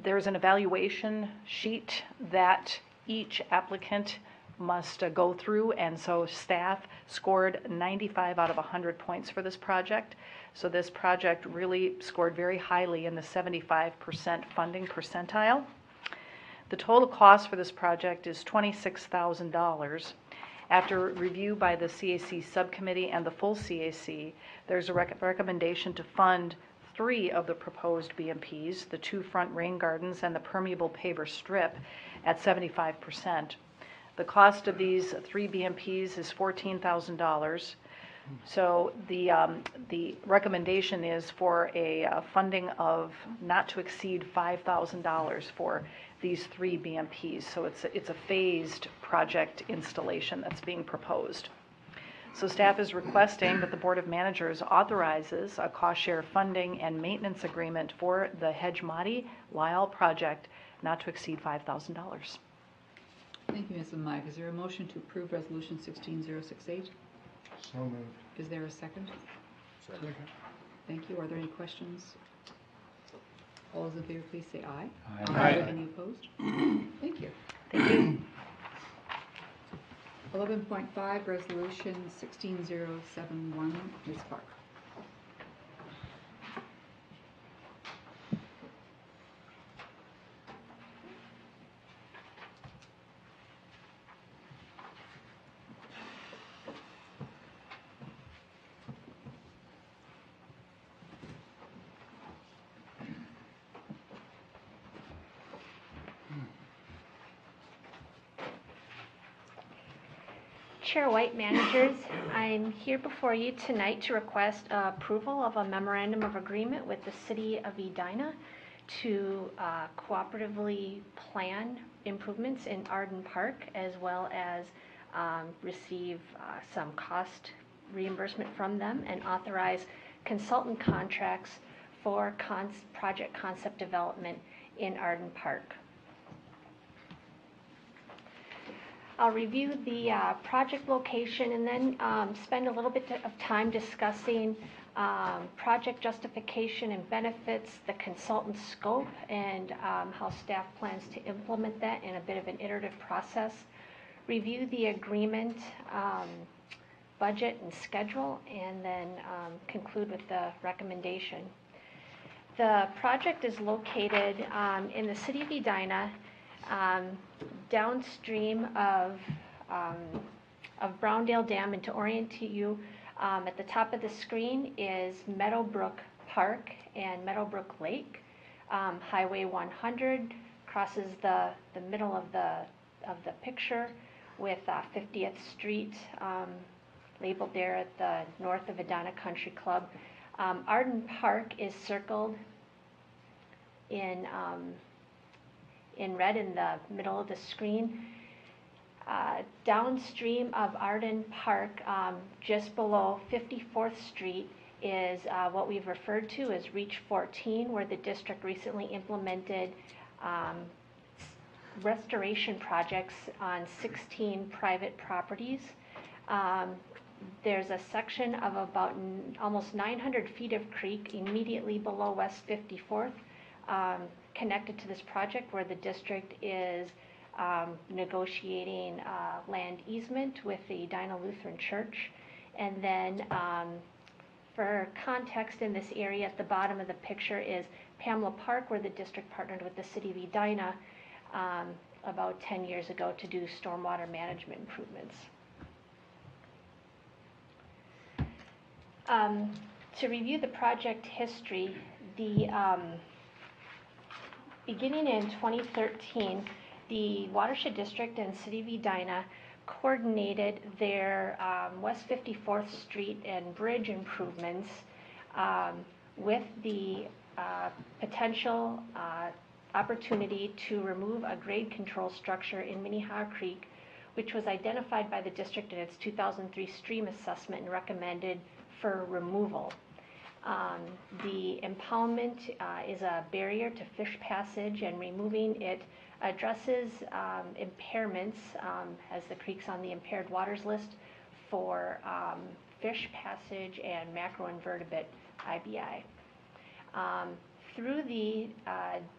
there's an evaluation sheet that each applicant must go through, and so staff scored 95 out of 100 points for this project. So this project really scored very highly in the 75% funding percentile. The total cost for this project is $26,000. After review by the CAC subcommittee and the full CAC, there's a recommendation to fund 3 of the proposed BMPs, the 2 front rain gardens and the permeable paver strip at 75%. The cost of these 3 BMPs is $14,000. So the recommendation is for a funding of not to exceed $5,000 for these 3 BMPs. So it's a phased project installation that's being proposed. So staff is requesting that the Board of Managers authorizes a cost share funding and maintenance agreement for the Hejmati Lyle project not to exceed $5,000. Thank you, Ms. Mike. Is there a motion to approve Resolution 16068? So moved. Is there a second? Second. Thank you. Are there any questions? All those in favor, please say aye. Aye. Any opposed? Thank you. Thank you. 11.5, Resolution 16071, Ms. Clark. Chair White, managers, I'm here before you tonight to request approval of a memorandum of agreement with the City of Edina to cooperatively plan improvements in Arden Park, as well as receive some cost reimbursement from them and authorize consultant contracts for project concept development in Arden Park. I'll review the project location and then spend a little bit of time discussing project justification and benefits, the consultant scope, and how staff plans to implement that in a bit of an iterative process. Review the agreement, budget, and schedule, and then conclude with the recommendation. The project is located in the City of Edina, downstream of Browndale Dam. And to orient you, at the top of the screen is Meadowbrook Park and Meadowbrook Lake. Highway 100 crosses the middle of the picture with 50th Street labeled there at the north of Edina Country Club. Arden Park is circled in red in the middle of the screen. Downstream of Arden Park, just below 54th Street, is what we've referred to as Reach 14, where the district recently implemented restoration projects on 16 private properties. There's a section of about almost 900 feet of creek immediately below West 54th connected to this project, where the district is negotiating land easement with the Edina Lutheran Church. And then for context in this area, at the bottom of the picture is Pamela Park, where the district partnered with the city of Edina about 10 years ago to do stormwater management improvements. To review the project history, beginning in 2013, the Watershed District and City of Edina coordinated their West 54th Street and bridge improvements with the potential opportunity to remove a grade control structure in Minnehaha Creek, which was identified by the district in its 2003 stream assessment and recommended for removal. The impoundment is a barrier to fish passage, and removing it addresses impairments, as the creek's on the impaired waters list, for fish passage and macroinvertebrate IBI. Through the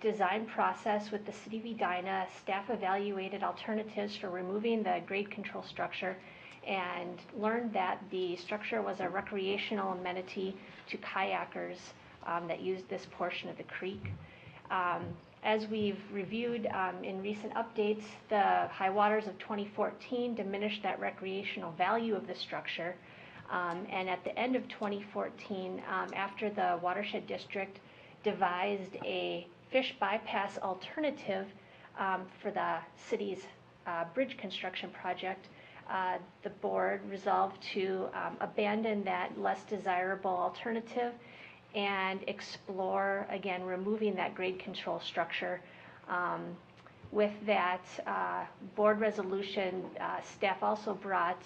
design process with the City of Edina, staff evaluated alternatives for removing the grade control structure and learned that the structure was a recreational amenity to kayakers that used this portion of the creek. As we've reviewed in recent updates, the high waters of 2014 diminished that recreational value of the structure. And at the end of 2014, after the Watershed District devised a fish bypass alternative for the city's bridge construction project, the board resolved to abandon that less desirable alternative and explore, again, removing that grade control structure. With that board resolution, staff also brought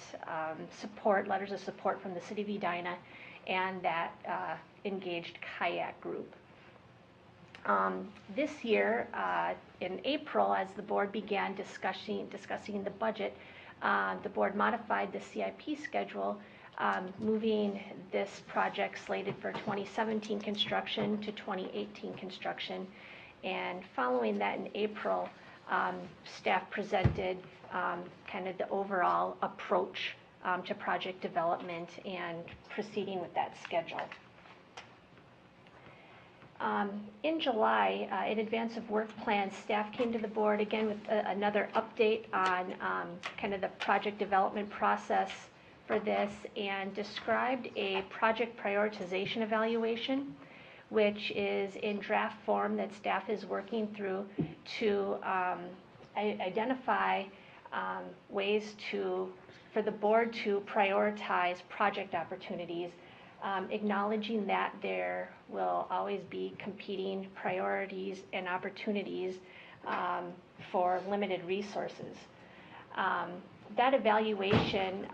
letters of support from the City of Edina and that engaged kayak group. This year, in April, as the board began discussing the budget, the board modified the CIP schedule, moving this project slated for 2017 construction to 2018 construction. And following that in April, staff presented kind of the overall approach to project development and proceeding with that schedule. In July, in advance of work plans, staff came to the board again with another update on kind of the project development process for this, and described a project prioritization evaluation, which is in draft form that staff is working through to identify ways for the board to prioritize project opportunities, acknowledging that there will always be competing priorities and opportunities for limited resources. That evaluation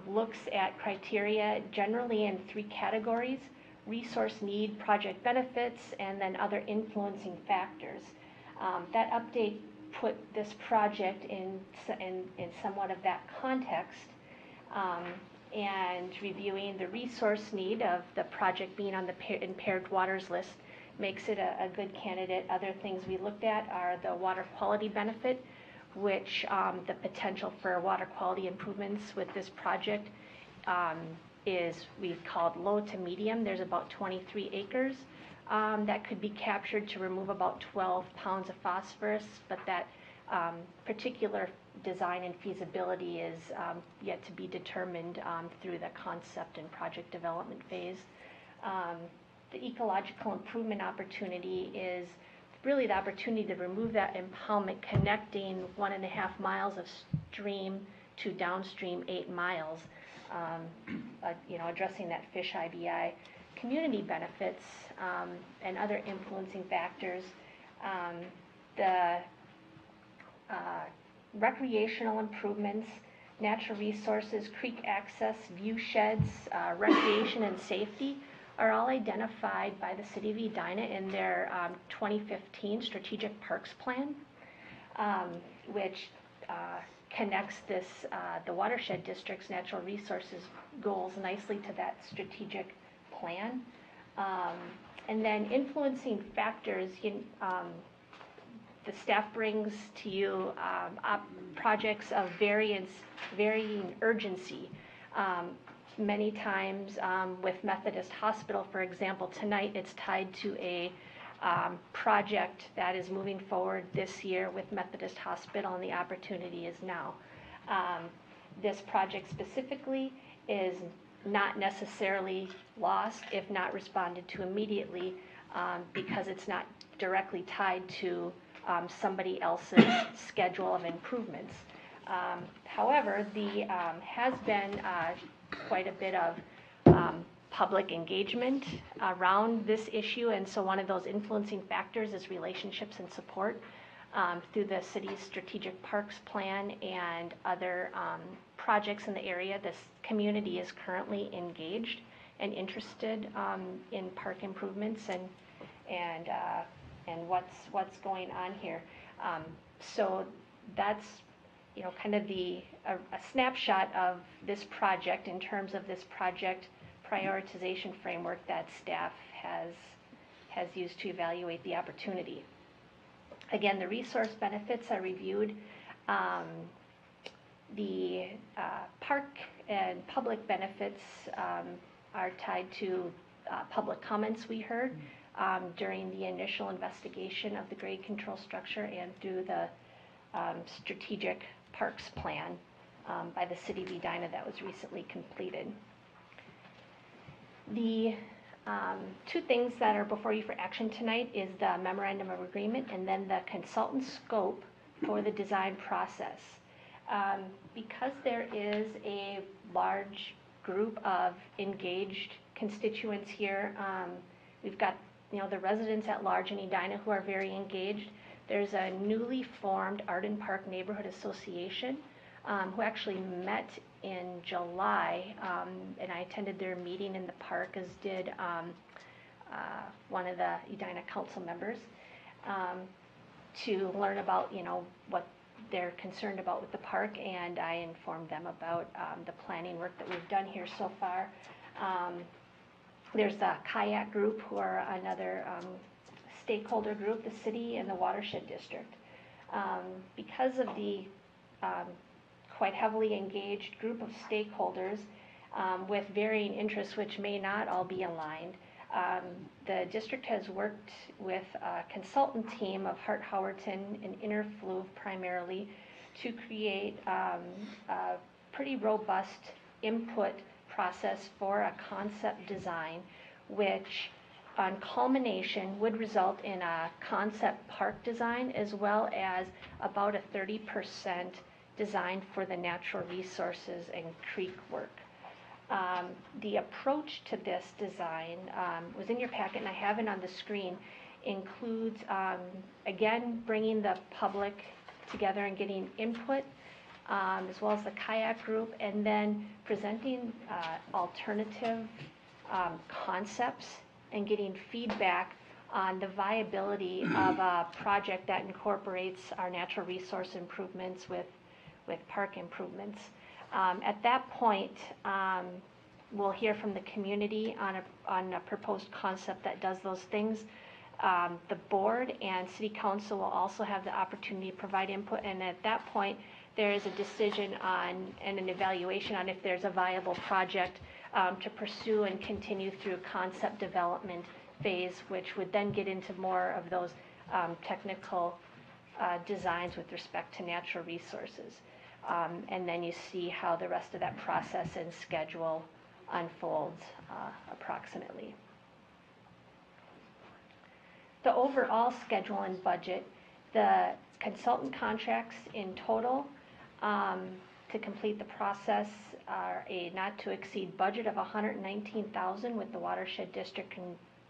looks at criteria generally in 3 categories: resource need, project benefits, and then other influencing factors. That update put this project in somewhat of that context, and reviewing the resource need of the project being on the impaired waters list makes it a good candidate. Other things we looked at are the water quality benefit, which the potential for water quality improvements with this project is we've called low to medium. There's about 23 acres that could be captured to remove about 12 pounds of phosphorus, but that particular design and feasibility is yet to be determined through the concept and project development phase. The ecological improvement opportunity is really the opportunity to remove that impoundment connecting 1.5 miles of stream to downstream 8 miles, addressing that fish IBI. Community benefits and other influencing factors. The recreational improvements, natural resources, creek access, view sheds, recreation and safety are all identified by the City of Edina in their 2015 Strategic Parks Plan, which connects the watershed district's natural resources goals nicely to that strategic plan. And then influencing factors, the staff brings to you projects of varying urgency. Many times with Methodist Hospital, for example, tonight it's tied to a project that is moving forward this year with Methodist Hospital, and the opportunity is now. This project specifically is not necessarily lost if not responded to immediately, because it's not directly tied to somebody else's schedule of improvements. However, there has been quite a bit of public engagement around this issue, and so one of those influencing factors is relationships and support through the city's strategic parks plan and other projects in the area. This community is currently engaged and interested in park improvements and what's going on here. So that's kind of a snapshot of this project in terms of this project prioritization framework that staff has used to evaluate the opportunity. Again, the resource benefits are reviewed. The park and public benefits are tied to public comments we heard during the initial investigation of the grade control structure and through the strategic parks plan by the City of Edina that was recently completed. The two things that are before you for action tonight is the memorandum of agreement and then the consultant scope for the design process. Because there is a large group of engaged constituents here, we've got the residents at large in Edina who are very engaged. There's a newly formed Arden Park Neighborhood Association who actually met in July, and I attended their meeting in the park, as did one of the Edina council members, to learn about what they're concerned about with the park, and I informed them about the planning work that we've done here so far. There's the kayak group, who are another stakeholder group, the city and the watershed district. Because of the quite heavily engaged group of stakeholders with varying interests, which may not all be aligned, the district has worked with a consultant team of Hart-Howerton and Interfluve primarily to create a pretty robust input process for a concept design, which on culmination would result in a concept park design as well as about a 30% design for the natural resources and creek work. The approach to this design was in your packet, and I have it on the screen, includes, again, bringing the public together and getting input, as well as the kayak group, and then presenting alternative concepts and getting feedback on the viability of a project that incorporates our natural resource improvements with park improvements. At that point, we'll hear from the community on a proposed concept that does those things. The board and city council will also have the opportunity to provide input, and at that point, there is a decision on and an evaluation on if there's a viable project to pursue and continue through concept development phase, which would then get into more of those technical designs with respect to natural resources. And then you see how the rest of that process and schedule unfolds approximately. The overall schedule and budget, the consultant contracts in total to complete the process are a not to exceed budget of $119,000, with the watershed district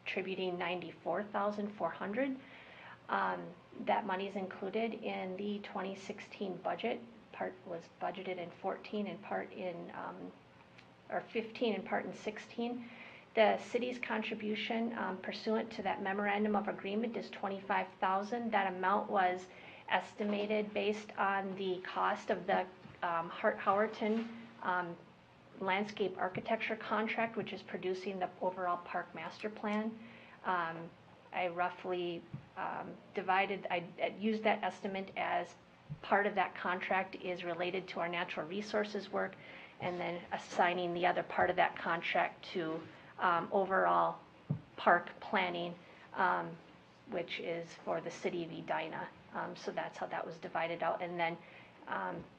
contributing $94,400. That money is included in the 2016 budget. Part was budgeted in 14 and part in, or 15 and part in 16. The city's contribution pursuant to that memorandum of agreement is $25,000. That amount was estimated based on the cost of the Hart-Howerton landscape architecture contract, which is producing the overall park master plan. I roughly I used that estimate as part of that contract is related to our natural resources work, and then assigning the other part of that contract to overall park planning, which is for the city of Edina. So that's how that was divided out. And then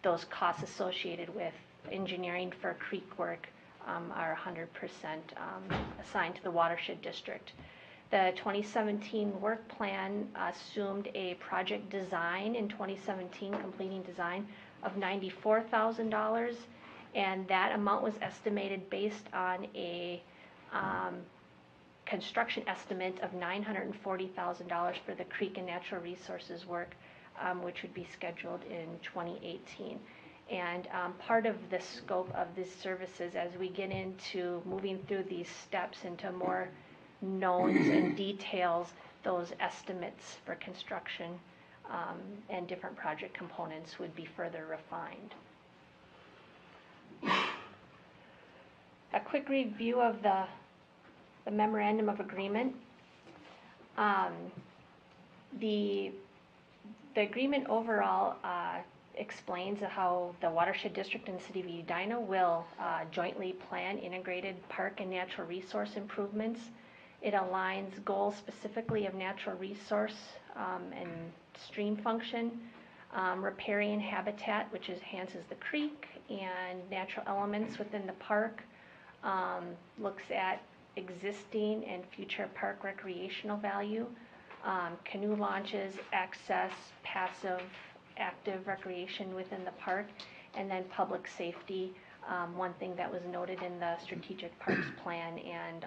those costs associated with engineering for creek work are 100% assigned to the watershed district. The 2017 work plan assumed a project design in 2017, completing design of $94,000, and that amount was estimated based on a construction estimate of $940,000 for the creek and natural resources work, which would be scheduled in 2018. And part of the scope of these services, as we get into moving through these steps into more knowns and details, those estimates for construction and different project components would be further refined. A quick review of the memorandum of agreement. The agreement overall explains how the watershed district and the city of Edina will jointly plan integrated park and natural resource improvements. It aligns goals specifically of natural resource and stream function, riparian habitat, which enhances the creek, and natural elements within the park. Looks at existing and future park recreational value, canoe launches, access, passive, active recreation within the park, and then public safety. One thing that was noted in the strategic parks plan and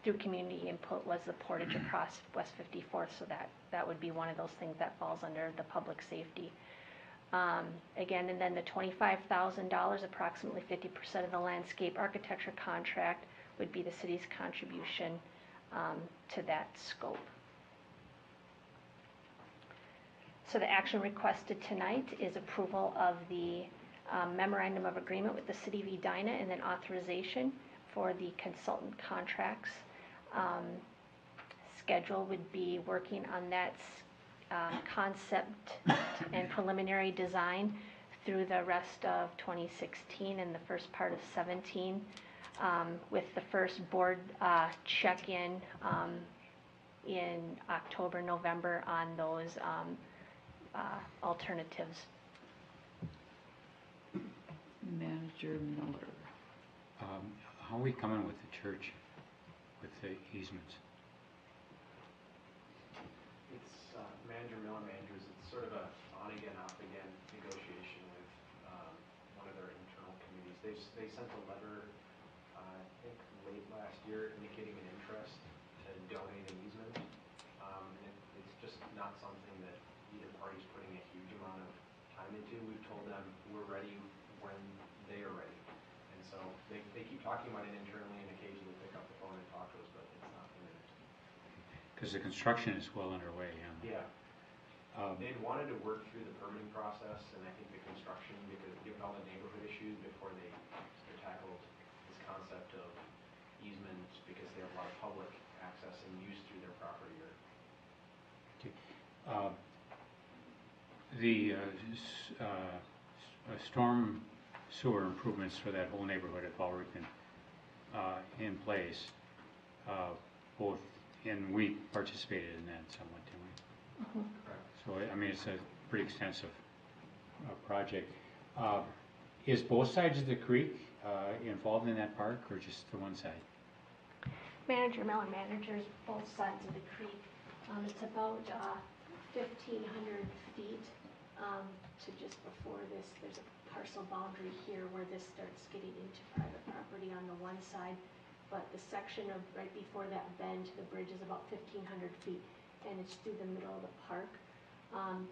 through community input was the portage across West 54th, so that would be one of those things that falls under the public safety. Again, and then the $25,000, approximately 50% of the landscape architecture contract, would be the city's contribution to that scope. So the action requested tonight is approval of the memorandum of agreement with the city of Edina, and then authorization for the consultant contracts. Schedule would be working on that concept and preliminary design through the rest of 2016 and the first part of 17, with the first board check-in in October, November on those alternatives. Manager Miller. How are we coming with the church, with the easements? It's Manager Miller Managers. It's sort of a on-again, off-again negotiation with one of their internal committees. They sent a letter, I think late last year, indicating an interest to donate an easement. And it's just not something that either party's putting a huge amount of time into. We've told them we're ready when they are ready. And so they keep talking about it internally and occasionally pick up the phone and talk to us, but it's not imminent. Because the construction is well underway. Yeah. They'd wanted to work through the permitting process, and I think the construction, because given all the neighborhood issues, before they tackled this concept of easements, because they have a lot of public access and use through their property. Storm sewer improvements for that whole neighborhood have already been in place, both, and we participated in that somewhat, didn't we? So, I mean, it's a pretty extensive project. Is both sides of the creek involved in that park, or just the one side? Manager Miller managers both sides of the creek. It's about 1,500 feet to just before this. There's a parcel boundary here where this starts getting into private property on the one side, but the section of right before that bend to the bridge is about 1,500 feet, and it's through the middle of the park.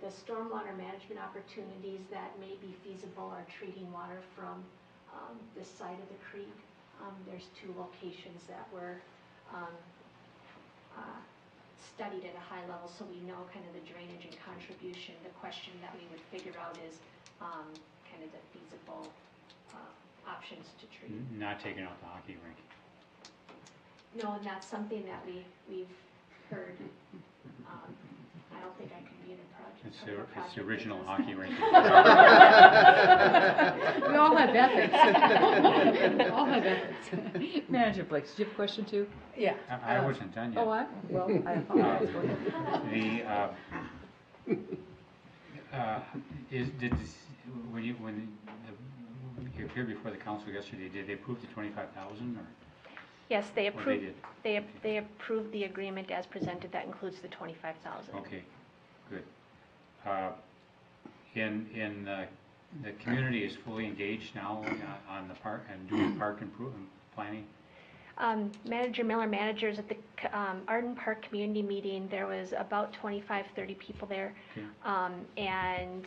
The stormwater management opportunities that may be feasible are treating water from this side of the creek, There's 2 locations that were studied at a high level, so we know kind of the drainage and contribution. The question that we would figure out is kind of the feasible options to treat. Not taking out the hockey rink. No, and that's something that we've heard. I don't think I can be in a project. It's part of a the project that original does hockey that. rink. We all have ethics. We all have ethics. Manager Blix, do you have a question too? Yeah. I wasn't done yet. Oh, what? Well, I apologize. Go ahead. When you appeared before the council yesterday, did they approve the 25,000 or? Yes, they Or they approved, did? they approved the agreement as presented. That includes the 25,000. Okay, good. The community is fully engaged now on the park and doing park improvement planning? Manager Miller, managers at the Arden Park Community Meeting, there was about 25, 30 people there. Okay. And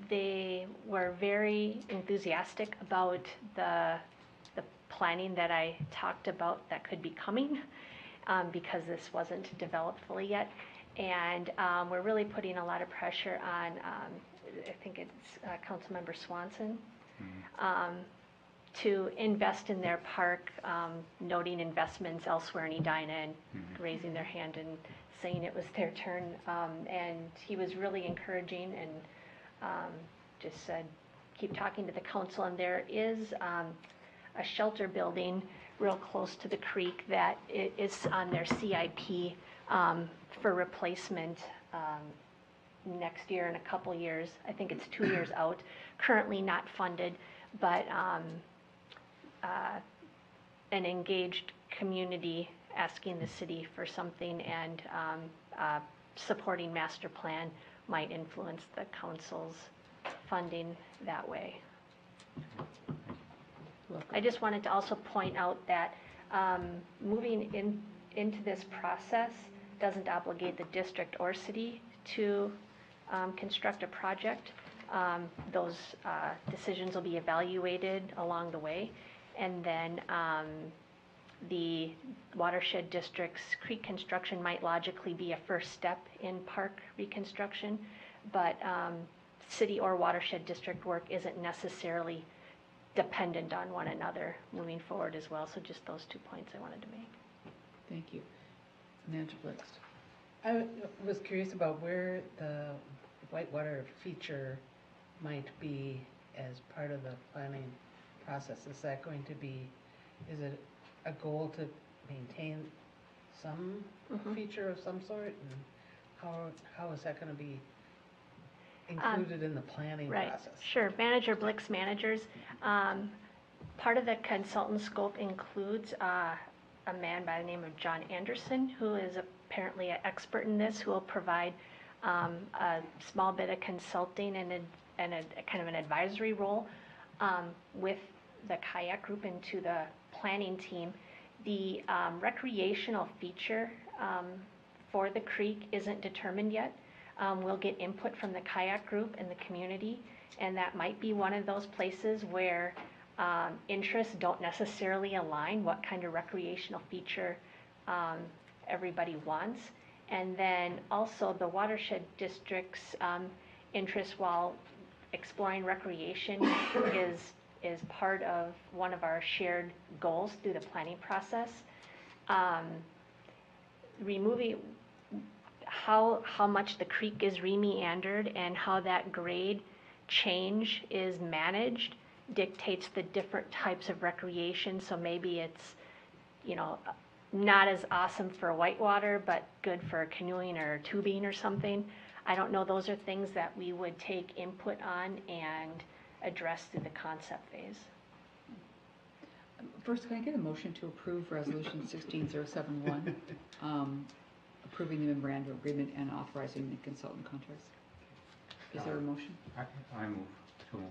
they were very enthusiastic about the planning that I talked about that could be coming, because this wasn't developed fully yet. And we're really putting a lot of pressure on, I think it's Councilmember Swanson, to invest in their park, noting investments elsewhere in Edina and raising their hand and saying it was their turn. And he was really encouraging and just said, keep talking to the council. And there is a shelter building real close to the creek that is on their CIP for replacement next year in a couple years. I think it's 2 years out. Currently not funded, but an engaged community asking the city for something, and supporting master plan might influence the council's funding that way. I just wanted to also point out that moving into this process doesn't obligate the district or city to construct a project. Those decisions will be evaluated along the way. And then the watershed district's creek construction might logically be a first step in park reconstruction, but city or watershed district work isn't necessarily dependent on one another moving forward as well. So just those 2 points I wanted to make. Thank you. Manager Blix. I was curious about where the whitewater feature might be as part of the planning process. Is that going to be, is it a goal to maintain some feature of some sort? And how is that going to be included in the planning process? Sure. Manager Blix managers. Part of the consultant scope includes a man by the name of John Anderson, who is apparently an expert in this, who will provide a small bit of consulting and a kind of an advisory role with the kayak group and to the planning team. The recreational feature for the creek isn't determined yet. We'll get input from the kayak group and the community, and that might be one of those places where interests don't necessarily align, what kind of recreational feature everybody wants. And then also the watershed district's interest while exploring recreation is part of one of our shared goals through the planning process. Removing how much the creek is remeandered and how that grade change is managed dictates the different types of recreation. So maybe it's, not as awesome for whitewater, but good for canoeing or tubing or something. I don't know. Those are things that we would take input on and address through the concept phase. First, can I get a motion to approve Resolution 16071, approving the memorandum agreement and authorizing the consultant contracts? Is there a motion? I move. So move.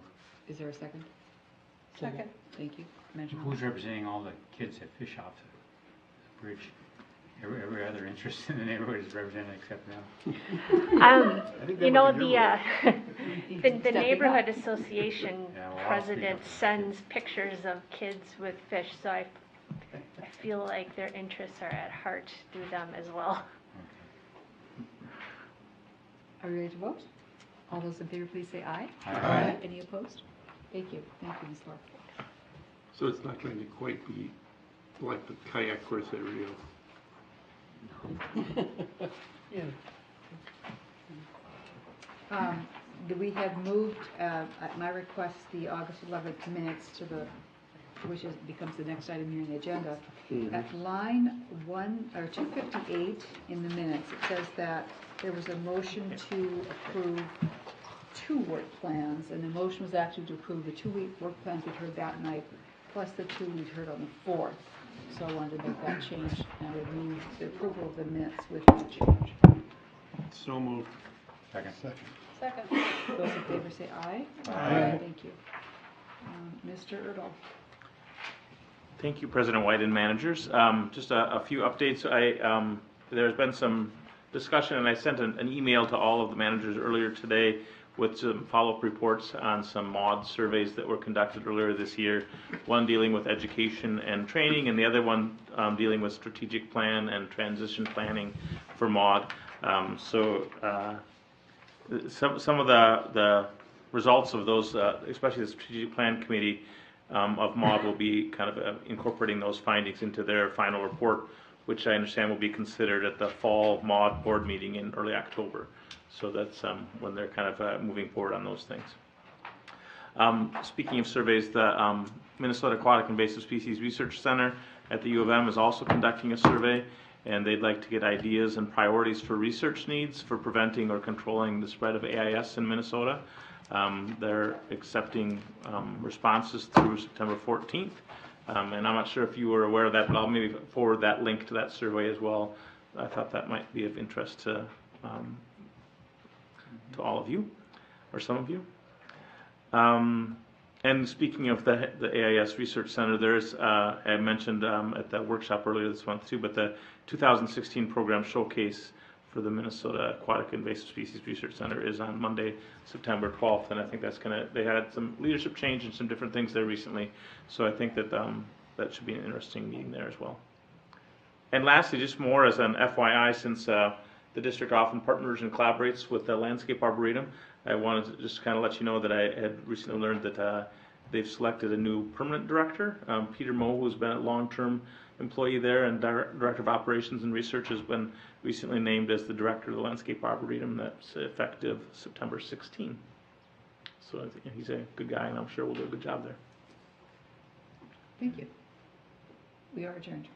Is there a second? Second. Thank you. Manager Who's representing all the kids that fish off the bridge? Every other interest in the neighborhood is represented except them. The Stepping neighborhood up. association Yeah, well, I'll president speak up. sends pictures of kids with fish, so I feel like their interests are at heart through them as well. Are we ready to vote? All those in favor, please say aye. Aye. Any opposed? Thank you. Thank you, Ms. Thorpe. So it's not going to quite be like the kayak course at Rio. Yeah. We have moved, at my request, the August 11th minutes to the, which becomes the next item here on the agenda. At line 258 in the minutes, it says that there was a motion to approve 2 work plans, and the motion was actually to approve the 2 work plans we heard that night, plus the 2 we heard on the 4th. So I wanted to make that change, and I would move the approval of the minutes with that change. So moved. Second. Second. Those in favor say aye. Aye. Thank you. Mr. Erdl. Thank you, President White and managers. Just a few updates. There's been some discussion, and I sent an email to all of the managers earlier today with some follow-up reports on some MAUD surveys that were conducted earlier this year. One dealing with education and training, and the other one dealing with strategic plan and transition planning for MAUD. Some of the results of those, especially the strategic plan committee of MAUD, will be kind of incorporating those findings into their final report, which I understand will be considered at the fall MAUD board meeting in early October. So that's when they're kind of moving forward on those things. Speaking of surveys, the Minnesota Aquatic Invasive Species Research Center at the U of M is also conducting a survey, and they'd like to get ideas and priorities for research needs for preventing or controlling the spread of AIS in Minnesota. They're accepting responses through September 14th. And I'm not sure if you were aware of that, but I'll maybe forward that link to that survey as well. I thought that might be of interest to all of you, or some of you. And speaking of the AIS Research Center, there's, I mentioned at that workshop earlier this month too, but the 2016 program showcase for the Minnesota Aquatic Invasive Species Research Center is on Monday, September 12th, and I think that's they had some leadership change and some different things there recently, so I think that that should be an interesting meeting there as well. And lastly, just more as an FYI, since the district often partners and collaborates with the Landscape Arboretum, I wanted to just kind of let you know that I had recently learned that they've selected a new permanent director. Peter Moe, who's been a long-term employee there and Director of Operations and Research, has been recently named as the Director of the Landscape Arboretum. That's effective September 16. So I think he's a good guy, and I'm sure we'll do a good job there. Thank you. We are adjourned.